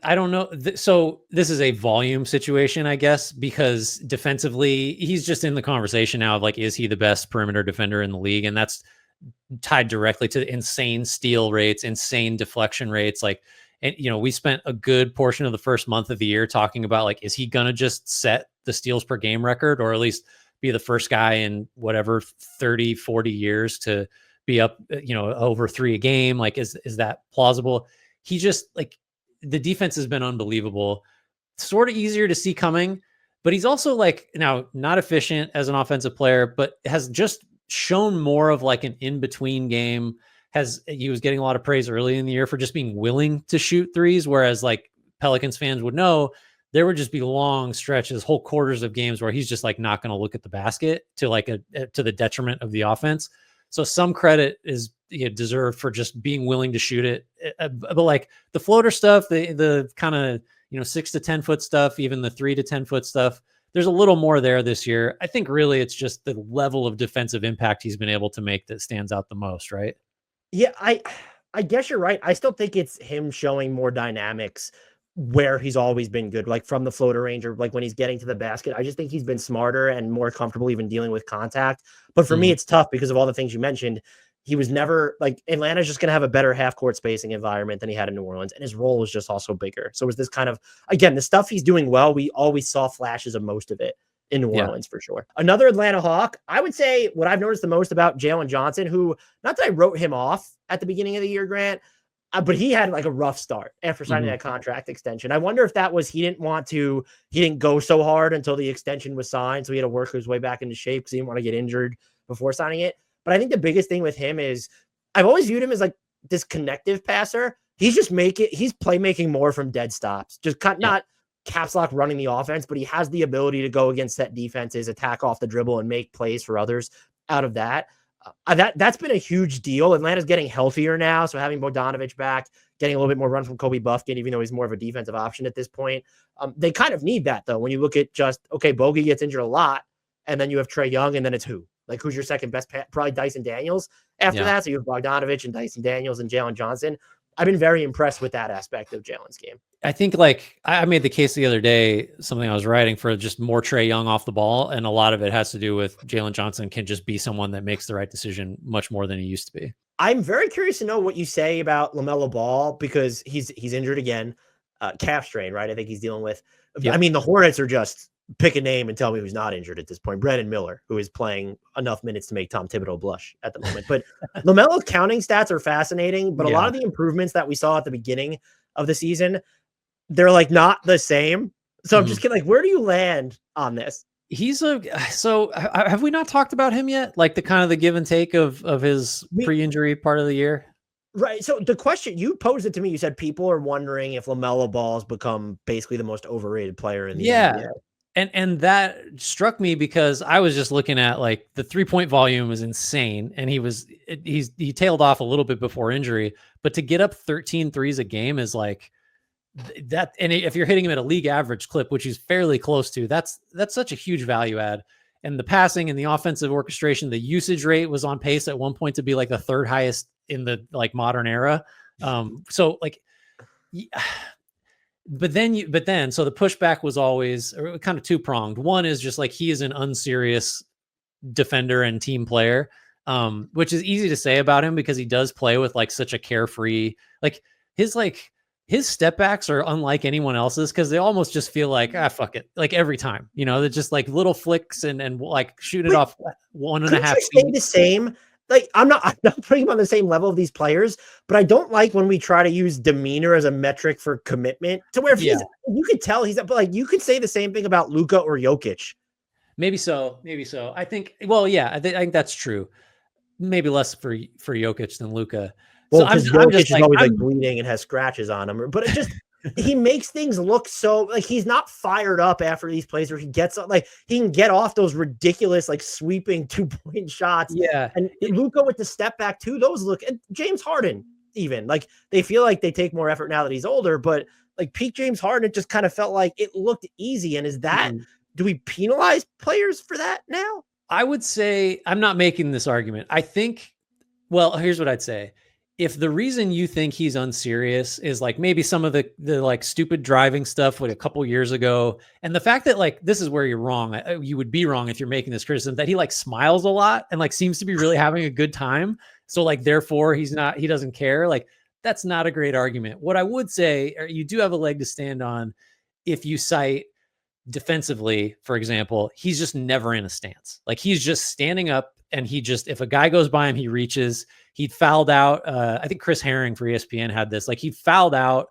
I don't know. So this is a volume situation, I guess, because defensively, he's just in the conversation now of like, is he the best perimeter defender in the league? And that's tied directly to the insane steal rates, insane deflection rates. Like, and we spent a good portion of the first month of the year talking about like, is he gonna just set the steals per game record, or at least be the first guy in whatever 30, 40 years to be up, over 3 a game. Like, is that plausible? He just like the defense has been unbelievable, sort of easier to see coming, but he's also like now not efficient as an offensive player, but has just shown more of like an in-between game. He was getting a lot of praise early in the year for just being willing to shoot threes, whereas like Pelicans fans would know there would just be long stretches, whole quarters of games where he's just like not going to look at the basket to like to the detriment of the offense. So some credit is deserved for just being willing to shoot it. But like the floater stuff, the kind of 6 to 10 foot stuff, even the 3 to 10 foot stuff, there's a little more there this year. I think really it's just the level of defensive impact he's been able to make that stands out the most, right? Yeah, I guess you're right. I still think it's him showing more dynamics where he's always been good, like from the floater range or like when he's getting to the basket. I just think he's been smarter and more comfortable even dealing with contact. But for me, it's tough because of all the things you mentioned. He was never like Atlanta's just going to have a better half court spacing environment than he had in New Orleans. And his role was just also bigger. So it was this kind of, again, the stuff he's doing well, we always saw flashes of most of it in New Orleans for sure. Another Atlanta Hawk, I would say what I've noticed the most about Jalen Johnson, who not that I wrote him off at the beginning of the year, Grant, but he had like a rough start after signing that contract extension. I wonder if that was he didn't go so hard until the extension was signed. So he had to work his way back into shape because he didn't want to get injured before signing it. But I think the biggest thing with him is I've always viewed him as like this connective passer. He's playmaking more from dead stops, just not caps lock running the offense, but he has the ability to go against set defenses, attack off the dribble, and make plays for others out of that. That's been a huge deal. Atlanta's getting healthier now, so having Bogdanovich back, getting a little bit more run from Kobe Buffkin, even though he's more of a defensive option at this point. They kind of need that, though, when you look at just, okay, Bogey gets injured a lot, and then you have Trae Young, and then it's who? Like, who's your second best? Probably Dyson Daniels after that. So you have Bogdanovich and Dyson Daniels and Jalen Johnson. I've been very impressed with that aspect of Jalen's game. I think like I made the case the other day, something I was writing for just more Trae Young off the ball. And a lot of it has to do with Jalen Johnson can just be someone that makes the right decision much more than he used to be. I'm very curious to know what you say about LaMelo Ball because he's injured again, calf strain, right? I think he's dealing with. Yep. I mean, the Hornets are just pick a name and tell me who's not injured at this point. Brandon Miller, who is playing enough minutes to make Tom Thibodeau blush at the moment. But LaMelo's counting stats are fascinating, but a lot of the improvements that we saw at the beginning of the season, they're like not the same. So I'm just kidding. Like, where do you land on this? So have we not talked about him yet? Like the kind of the give and take of his pre-injury part of the year? Right. So the question you posed it to me, you said people are wondering if LaMelo Ball has become basically the most overrated player in the NBA. And that struck me because I was just looking at like the 3-point volume was insane. And he tailed off a little bit before injury, but to get up 13 threes a game is like that. And if you're hitting him at a league average clip, which he's fairly close to, that's such a huge value add. And the passing and the offensive orchestration, the usage rate was on pace at one point to be like the third highest in the like modern era. So like, But then, so the pushback was always kind of two-pronged. One is just like he is an unserious defender and team player, which is easy to say about him because he does play with like such a carefree, like his step backs are unlike anyone else's because they almost just feel like, fuck it. Like every time, they're just like little flicks and like shoot it off 1.5 feet. Stay the same. Like I'm not putting him on the same level of these players, but I don't like when we try to use demeanor as a metric for commitment to where if you could tell but like you could say the same thing about Luka or Jokic. Maybe so. I think, I think that's true. Maybe less for Jokic than Luka. Well, because Jokic is always like bleeding and has scratches on him, but it just he makes things look so like he's not fired up after these plays where he gets like he can get off those ridiculous like sweeping 2-point shots. Yeah, and Luka with the step back too. Those look and James Harden even like they feel like they take more effort now that he's older, but like peak James Harden, it just kind of felt like it looked easy. And is that do we penalize players for that now? I would say I'm not making this argument. I think. Well, here's what I'd say. If the reason you think he's unserious is like maybe some of the like stupid driving stuff like a couple years ago, and the fact that like this is where you're wrong, you would be wrong if you're making this criticism that he like smiles a lot and like seems to be really having a good time. So like therefore he doesn't care. Like that's not a great argument. What I would say, you do have a leg to stand on if you cite defensively, for example, he's just never in a stance. Like he's just standing up and he just, if a guy goes by him, he reaches. He'd fouled out. I think Chris Herring for ESPN had this. Like he fouled out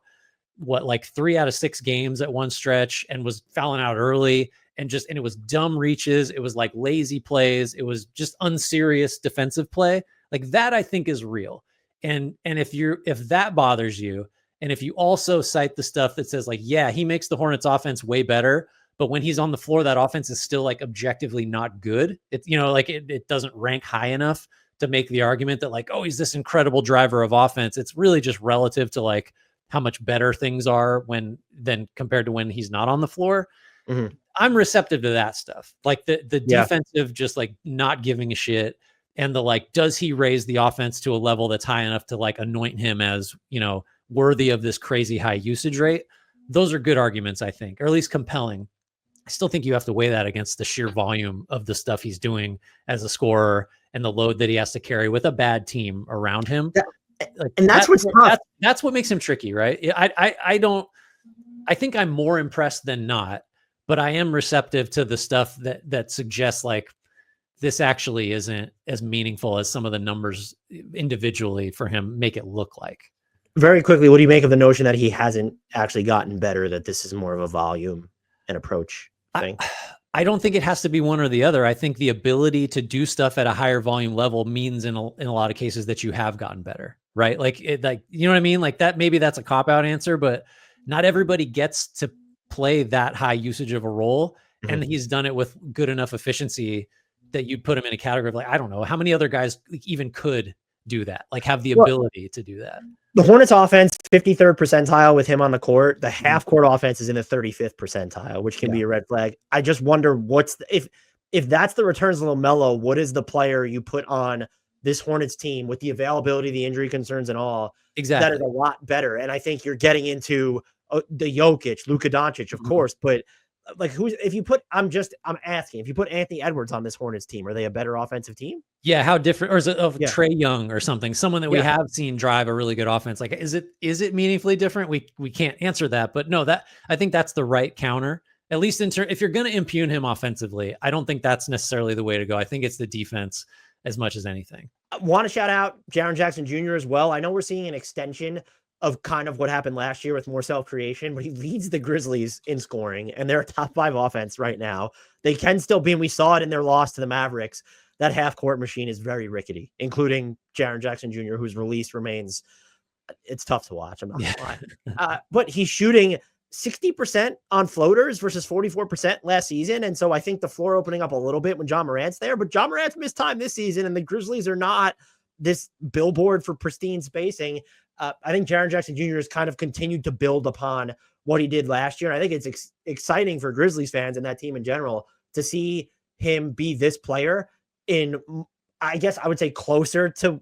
like 3 out of 6 games at one stretch and was fouling out early and it was dumb reaches. It was like lazy plays. It was just unserious defensive play. Like that, I think is real. And if that bothers you, and if you also cite the stuff that says like, yeah, he makes the Hornets offense way better, but when he's on the floor, that offense is still like objectively not good. It's, like it doesn't rank high enough to make the argument that like, oh, he's this incredible driver of offense. It's really just relative to like how much better things are than compared to when he's not on the floor. Mm-hmm. I'm receptive to that stuff. Like the defensive, just like not giving a shit. And the like, does he raise the offense to a level that's high enough to like anoint him as, worthy of this crazy high usage rate? Those are good arguments, I think, or at least compelling. I still think you have to weigh that against the sheer volume of the stuff he's doing as a scorer and the load that he has to carry with a bad team around him. Yeah. And that's what's tough. That's what makes him tricky, right? I think I'm more impressed than not, but I am receptive to the stuff that suggests like this actually isn't as meaningful as some of the numbers individually for him make it look like. Very quickly, what do you make of the notion that he hasn't actually gotten better, that this is more of a volume and approach thing? I don't think it has to be one or the other. I think the ability to do stuff at a higher volume level means in a lot of cases that you have gotten better, right? Like you know what I mean? Like that, maybe that's a cop-out answer, but not everybody gets to play that high usage of a role. Mm-hmm. And he's done it with good enough efficiency that you'd put him in a category of like, I don't know how many other guys even could do that, like have the ability to do that. The Hornets offense, 53rd percentile with him on the court. The half court offense is in the 35th percentile, which can be a red flag. I just wonder if that's the returns of LaMelo, what is the player you put on this Hornets team with the availability, the injury concerns and all, that is a lot better. And I think you're getting into the Jokic, Luka Doncic, of course, but like I'm asking, if you put Anthony Edwards on this Hornets team, are they a better offensive team? Yeah. How different, or is it Trae Young or something, someone that we have seen drive a really good offense? Like, is it meaningfully different? We can't answer that, but no, I think that's the right counter, at least if you're going to impugn him offensively. I don't think that's necessarily the way to go. I think it's the defense as much as anything. I want to shout out Jaren Jackson Jr. as well. I know we're seeing an extension of kind of what happened last year with more self-creation, but he leads the Grizzlies in scoring, and they're a top 5 offense right now. They can still be, and we saw it in their loss to the Mavericks. That half-court machine is very rickety, including Jaren Jackson Jr., whose release remains, it's tough to watch, I'm not gonna lie. But he's shooting 60% on floaters versus 44% last season, and so I think the floor opening up a little bit when John Morant's there, but John Morant's missed time this season, and the Grizzlies are not this billboard for pristine spacing. I think Jaren Jackson Jr. has kind of continued to build upon what he did last year. And I think it's exciting for Grizzlies fans and that team in general to see him be this player in, I guess I would say, closer to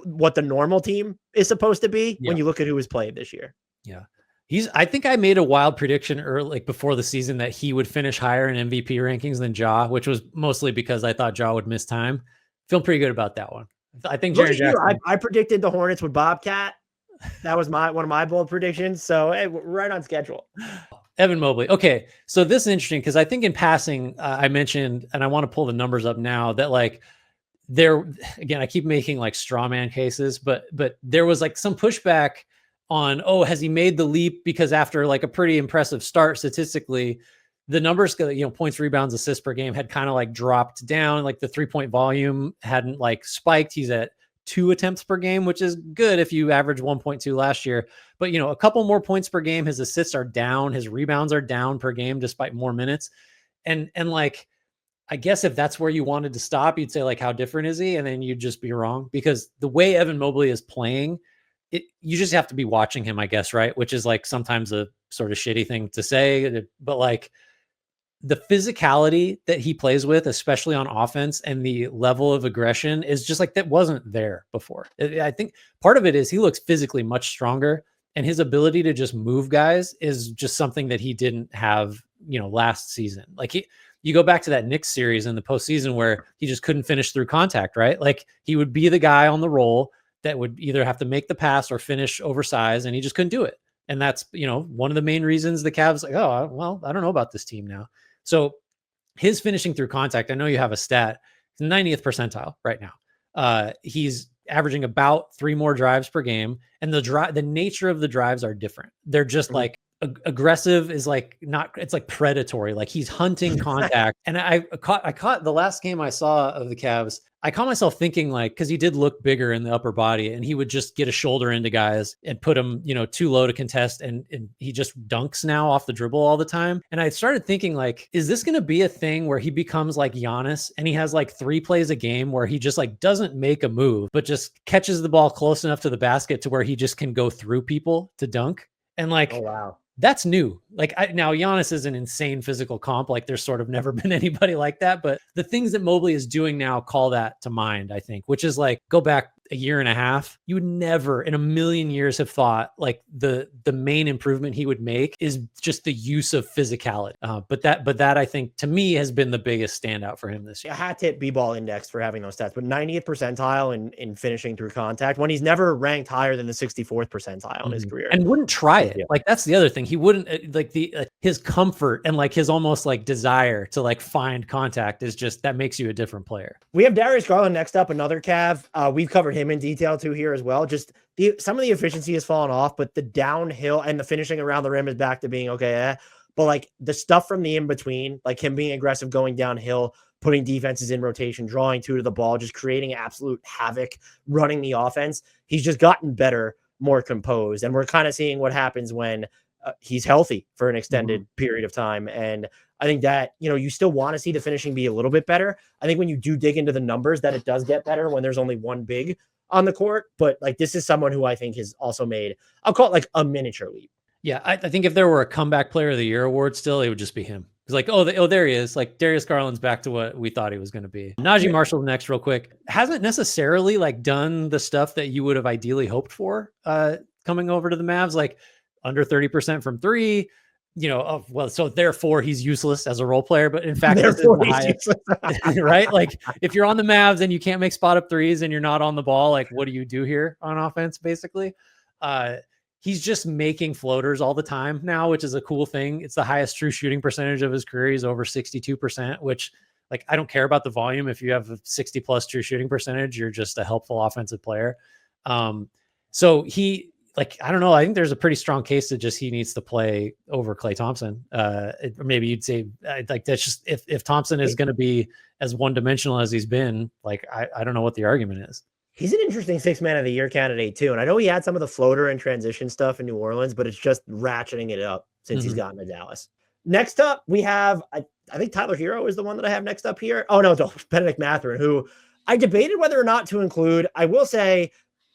what the normal team is supposed to be when you look at who has played this year. Yeah. I think I made a wild prediction early, like before the season, that he would finish higher in MVP rankings than Ja, which was mostly because I thought Ja would miss time. Feel pretty good about that one. I think Jaren Jackson. I predicted the Hornets would Bobcat. That was one of my bold predictions. So hey, we're right on schedule. Evan Mobley. Okay. So this is interesting because I think in passing, I mentioned, and I want to pull the numbers up now, that like again, I keep making like straw man cases, but there was like some pushback on, has he made the leap? Because after like a pretty impressive start statistically, the numbers, points, rebounds, assists per game had kind of like dropped down. Like the 3-point volume hadn't like spiked. He's at 2 attempts per game, which is good if you average 1.2 last year. But, a couple more points per game. His assists are down. His rebounds are down per game despite more minutes. And like, I guess if that's where you wanted to stop, you'd say like, how different is he? And then you'd just be wrong, because the way Evan Mobley is playing, you just have to be watching him, I guess, right? Which is like sometimes a sort of shitty thing to say, but like, the physicality that he plays with, especially on offense, and the level of aggression is just like that wasn't there before. I think part of it is he looks physically much stronger, and his ability to just move guys is just something that he didn't have, last season. Like you go back to that Knicks series in the postseason where he just couldn't finish through contact, right? Like he would be the guy on the roll that would either have to make the pass or finish oversized, and he just couldn't do it. And that's, one of the main reasons the Cavs like, oh, well, I don't know about this team now. So his finishing through contact, I know you have a stat, it's 90th percentile right now. He's averaging about 3 more drives per game, and the nature of the drives are different. They're just like aggressive is like not, it's like predatory, like he's hunting contact. And I caught the last game I saw of the Cavs, I caught myself thinking, like, because he did look bigger in the upper body, and he would just get a shoulder into guys and put them, too low to contest, and he just dunks now off the dribble all the time. And I started thinking, like, is this going to be a thing where he becomes like Giannis, and he has like 3 plays a game where he just like doesn't make a move, but just catches the ball close enough to the basket to where he just can go through people to dunk? And like, oh wow, that's new. Like now Giannis is an insane physical comp. Like there's sort of never been anybody like that, but the things that Mobley is doing now call that to mind, I think, which is like, go back a year and a half, you would never in a million years have thought like the main improvement he would make is just the use of physicality. But that I think to me has been the biggest standout for him this year. A hat tip B-ball index for having those stats, but 90th percentile in finishing through contact when he's never ranked higher than the 64th percentile in his career, and wouldn't try it. Like that's the other thing. He wouldn't like his comfort and like his almost like desire to like find contact is just, that makes you a different player. We have Darius Garland next up, another Cav. We've covered him in detail too here as well. Just some of the efficiency has fallen off, but the downhill and the finishing around the rim is back to being okay. But like the stuff from the in between, like him being aggressive, going downhill, putting defenses in rotation, drawing 2 to the ball, just creating absolute havoc, running the offense. He's just gotten better, more composed. And we're kind of seeing what happens when he's healthy for an extended period of time. And I think that, you still want to see the finishing be a little bit better. I think when you do dig into the numbers that it does get better when there's only one big on the court. But like, this is someone who I think has also made, I'll call it like a miniature leap. Yeah. I think if there were a comeback player of the year award still, it would just be him. It's like, there he is. Like Darius Garland's back to what we thought he was going to be. Najee Marshall next real quick. Hasn't necessarily like done the stuff that you would have ideally hoped for coming over to the Mavs, like under 30% from 3, so therefore he's useless as a role player, but in fact, this is the highest, right? Like if you're on the Mavs and you can't make spot up threes and you're not on the ball, like what do you do here on offense? Basically, he's just making floaters all the time now, which is a cool thing. It's the highest true shooting percentage of his career. He's over 62%, which like, I don't care about the volume. If you have a 60 plus true shooting percentage, you're just a helpful offensive player. So he, like, I don't know. I think there's a pretty strong case that just he needs to play over Klay Thompson. Maybe you'd say like that's just if Thompson is going to be as one dimensional as he's been, like I don't know what the argument is. He's an interesting 6 man of the year candidate too. And I know he had some of the floater and transition stuff in New Orleans, but it's just ratcheting it up since he's gotten to Dallas. Next up, we have, I think Tyler Hero is the one that I have next up here. Oh no, Benedict Mathurin, who I debated whether or not to include. I will say,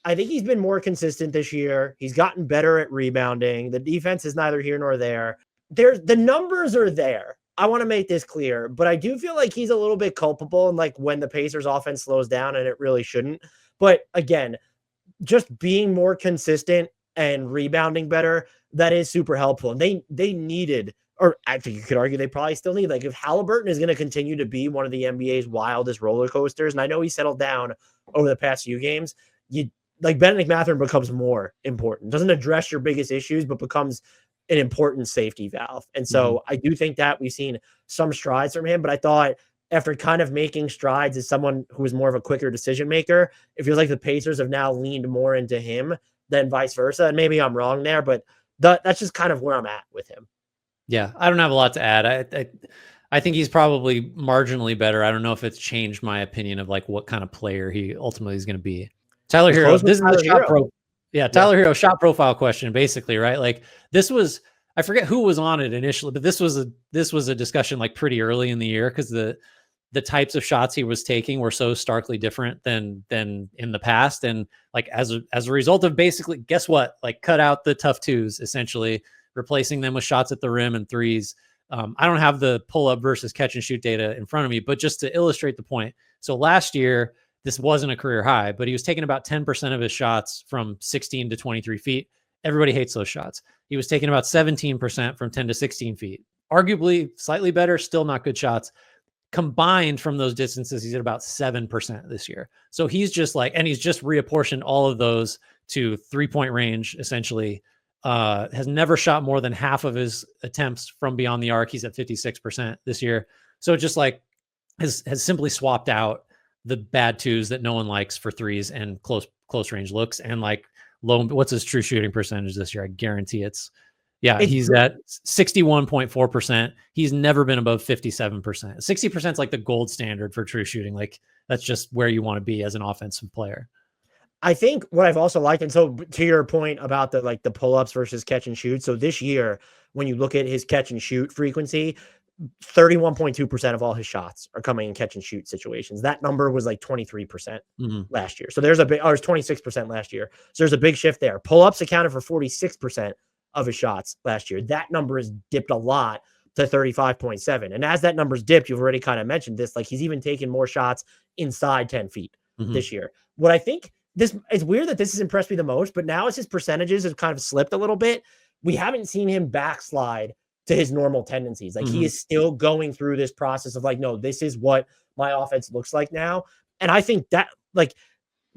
I think he's been more consistent this year. He's gotten better at rebounding. The defense is neither here nor there. The numbers are there. I want to make this clear, but I do feel like he's a little bit culpable and like when the Pacers offense slows down and it really shouldn't. But again, just being more consistent and rebounding better, that is super helpful. And they needed, or I think you could argue they probably still need, like if Halliburton is going to continue to be one of the NBA's wildest roller coasters, and I know he settled down over the past few games, like Benedict Mathurin becomes more important. Doesn't address your biggest issues, but becomes an important safety valve. And so I do think that we've seen some strides from him, but I thought after kind of making strides as someone who is more of a quicker decision maker, it feels like the Pacers have now leaned more into him than vice versa. And maybe I'm wrong there, but that's just kind of where I'm at with him. Yeah, I don't have a lot to add. I think he's probably marginally better. I don't know if it's changed my opinion of like what kind of player he ultimately is going to be. Tyler Hero, this is the shot pro. Yeah, Tyler Hero shot profile question, basically, right? Like this was, I forget who was on it initially, but this was a discussion like pretty early in the year because the types of shots he was taking were so starkly different than in the past, and like as a result of basically, guess what? Like cut out the tough twos, essentially replacing them with shots at the rim and threes. I don't have the pull up versus catch and shoot data in front of me, but just to illustrate the point. So last year, this wasn't a career high, but he was taking about 10% of his shots from 16 to 23 feet. Everybody hates those shots. He was taking about 17% from 10 to 16 feet. Arguably slightly better, still not good shots. Combined from those distances, he's at about 7% this year. So he's just like, and he's just reapportioned all of those to 3-point range, essentially, has never shot more than half of his attempts from beyond the arc. He's at 56% this year. So just like has simply swapped out the bad twos that no one likes for threes and close range looks, and like what's his true shooting percentage this year? I guarantee he's at 61.4%. He's never been above 57%. 60% is like the gold standard for true shooting. Like that's just where you want to be as an offensive player. I think what I've also liked, and so to your point about the pull-ups versus catch and shoot. So this year, when you look at his catch and shoot frequency, 31.2% of all his shots are coming in catch and shoot situations. That number was like 23% last year. So there's it was 26% last year. So there's a big shift there. Pull-ups accounted for 46% of his shots last year. That number has dipped a lot to 35.7. And as that number's dipped, you've already kind of mentioned this, like he's even taken more shots inside 10 feet this year. What I think it's weird that this has impressed me the most, but now as his percentages have kind of slipped a little bit, we haven't seen him backslide to his normal tendencies. Like he is still going through this process of like, no, this is what my offense looks like now. And I think that like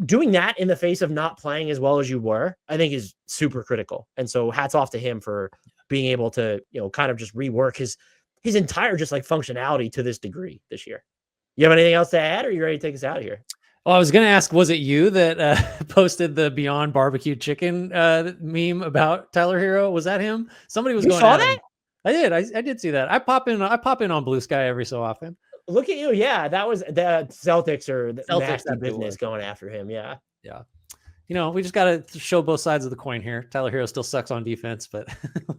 doing that in the face of not playing as well as you were, I think is super critical. And so hats off to him for being able to, kind of just rework his entire just like functionality to this degree this year. You have anything else to add, or are you ready to take us out of here? Well, I was going to ask, was it you that posted the Beyond Barbecue Chicken meme about Tyler Hero? Was that him? Somebody was going. Saw that? I did. I did see that. I pop in on Blue Sky every so often. Look at you. Yeah, that was the Celtics or the nasty business going after him. Yeah. Yeah. We just got to show both sides of the coin here. Tyler Hero still sucks on defense, but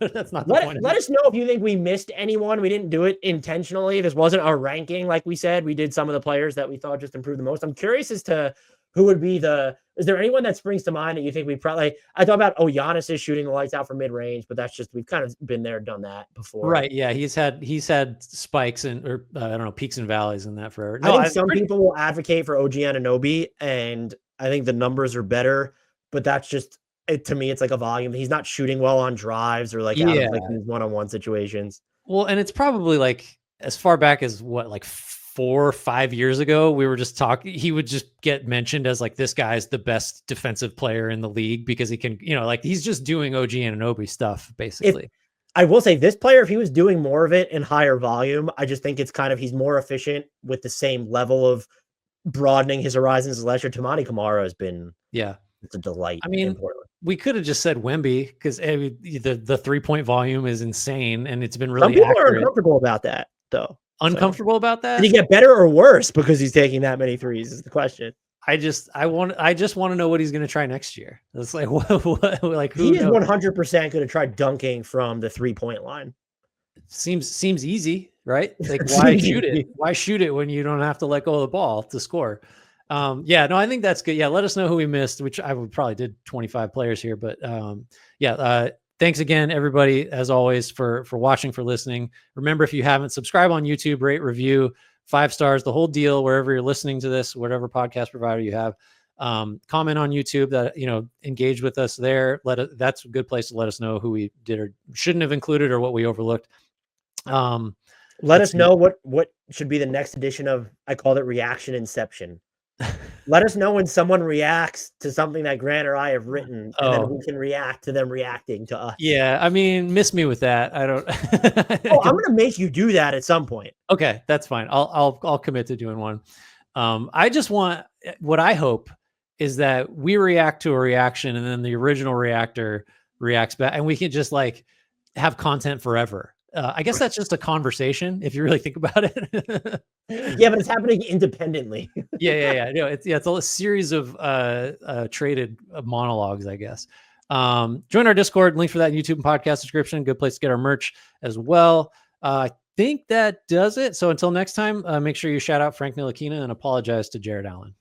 that's not the point. Let us know if you think we missed anyone. We didn't do it intentionally. This wasn't our ranking. Like we said, we did some of the players that we thought just improved the most. I'm curious as to who would be is there anyone that springs to mind that you think we probably, I thought about, Giannis is shooting the lights out from mid range, but that's just, we've kind of been there, done that before. Right. Yeah. He's had spikes or I don't know, peaks and valleys in that forever. No, I think some people will advocate for OG Anunoby, and I think the numbers are better, but that's just, to me, it's like a volume. He's not shooting well on drives or like out of like these one-on-one situations. Well, and it's probably like as far back as like 4 or 5 years ago, we were just talking, he would just get mentioned as like, this guy's the best defensive player in the league because he can, like he's just doing OG Anunoby stuff basically. I will say this player, if he was doing more of it in higher volume, I just think it's kind of, he's more efficient with the same level of broadening his horizons as last year. Tamani Kamara has been, it's a delight. I mean, we could have just said Wemby because the 3-point volume is insane and it's been really accurate. Some people are uncomfortable about that though. Uncomfortable about that? Did he get better or worse because he's taking that many threes is the question. I just want to know what he's going to try next year. It's like, what like who he is 100% going to try dunking from the 3-point line. Seems easy, right? Like why shoot it? Why shoot it when you don't have to let go of the ball to score? I think that's good. Yeah. Let us know who we missed, which I would probably did 25 players here, but thanks again, everybody, as always, for watching, for listening. Remember, if you haven't, subscribe on YouTube, rate, review, 5 stars, the whole deal, wherever you're listening to this, whatever podcast provider you have. Comment on YouTube that, engage with us there. That's a good place to let us know who we did or shouldn't have included or what we overlooked. Let us know what should be the next edition of, I called it Reaction Inception. Let us know when someone reacts to something that Grant or I have written, and then we can react to them reacting to us. Yeah, I mean, miss me with that. I don't. I'm gonna make you do that at some point. Okay, that's fine. I'll commit to doing one. I just want, what I hope is that we react to a reaction, and then the original reactor reacts back, and we can just like have content forever. I guess that's just a conversation if you really think about it. Yeah, but it's happening independently. Yeah. No, it's a series of traded monologues, I guess. Join our Discord, link for that in YouTube and podcast description. Good place to get our merch as well. I think that does it. So until next time, make sure you shout out Frank Ntilikina and apologize to Jared Allen.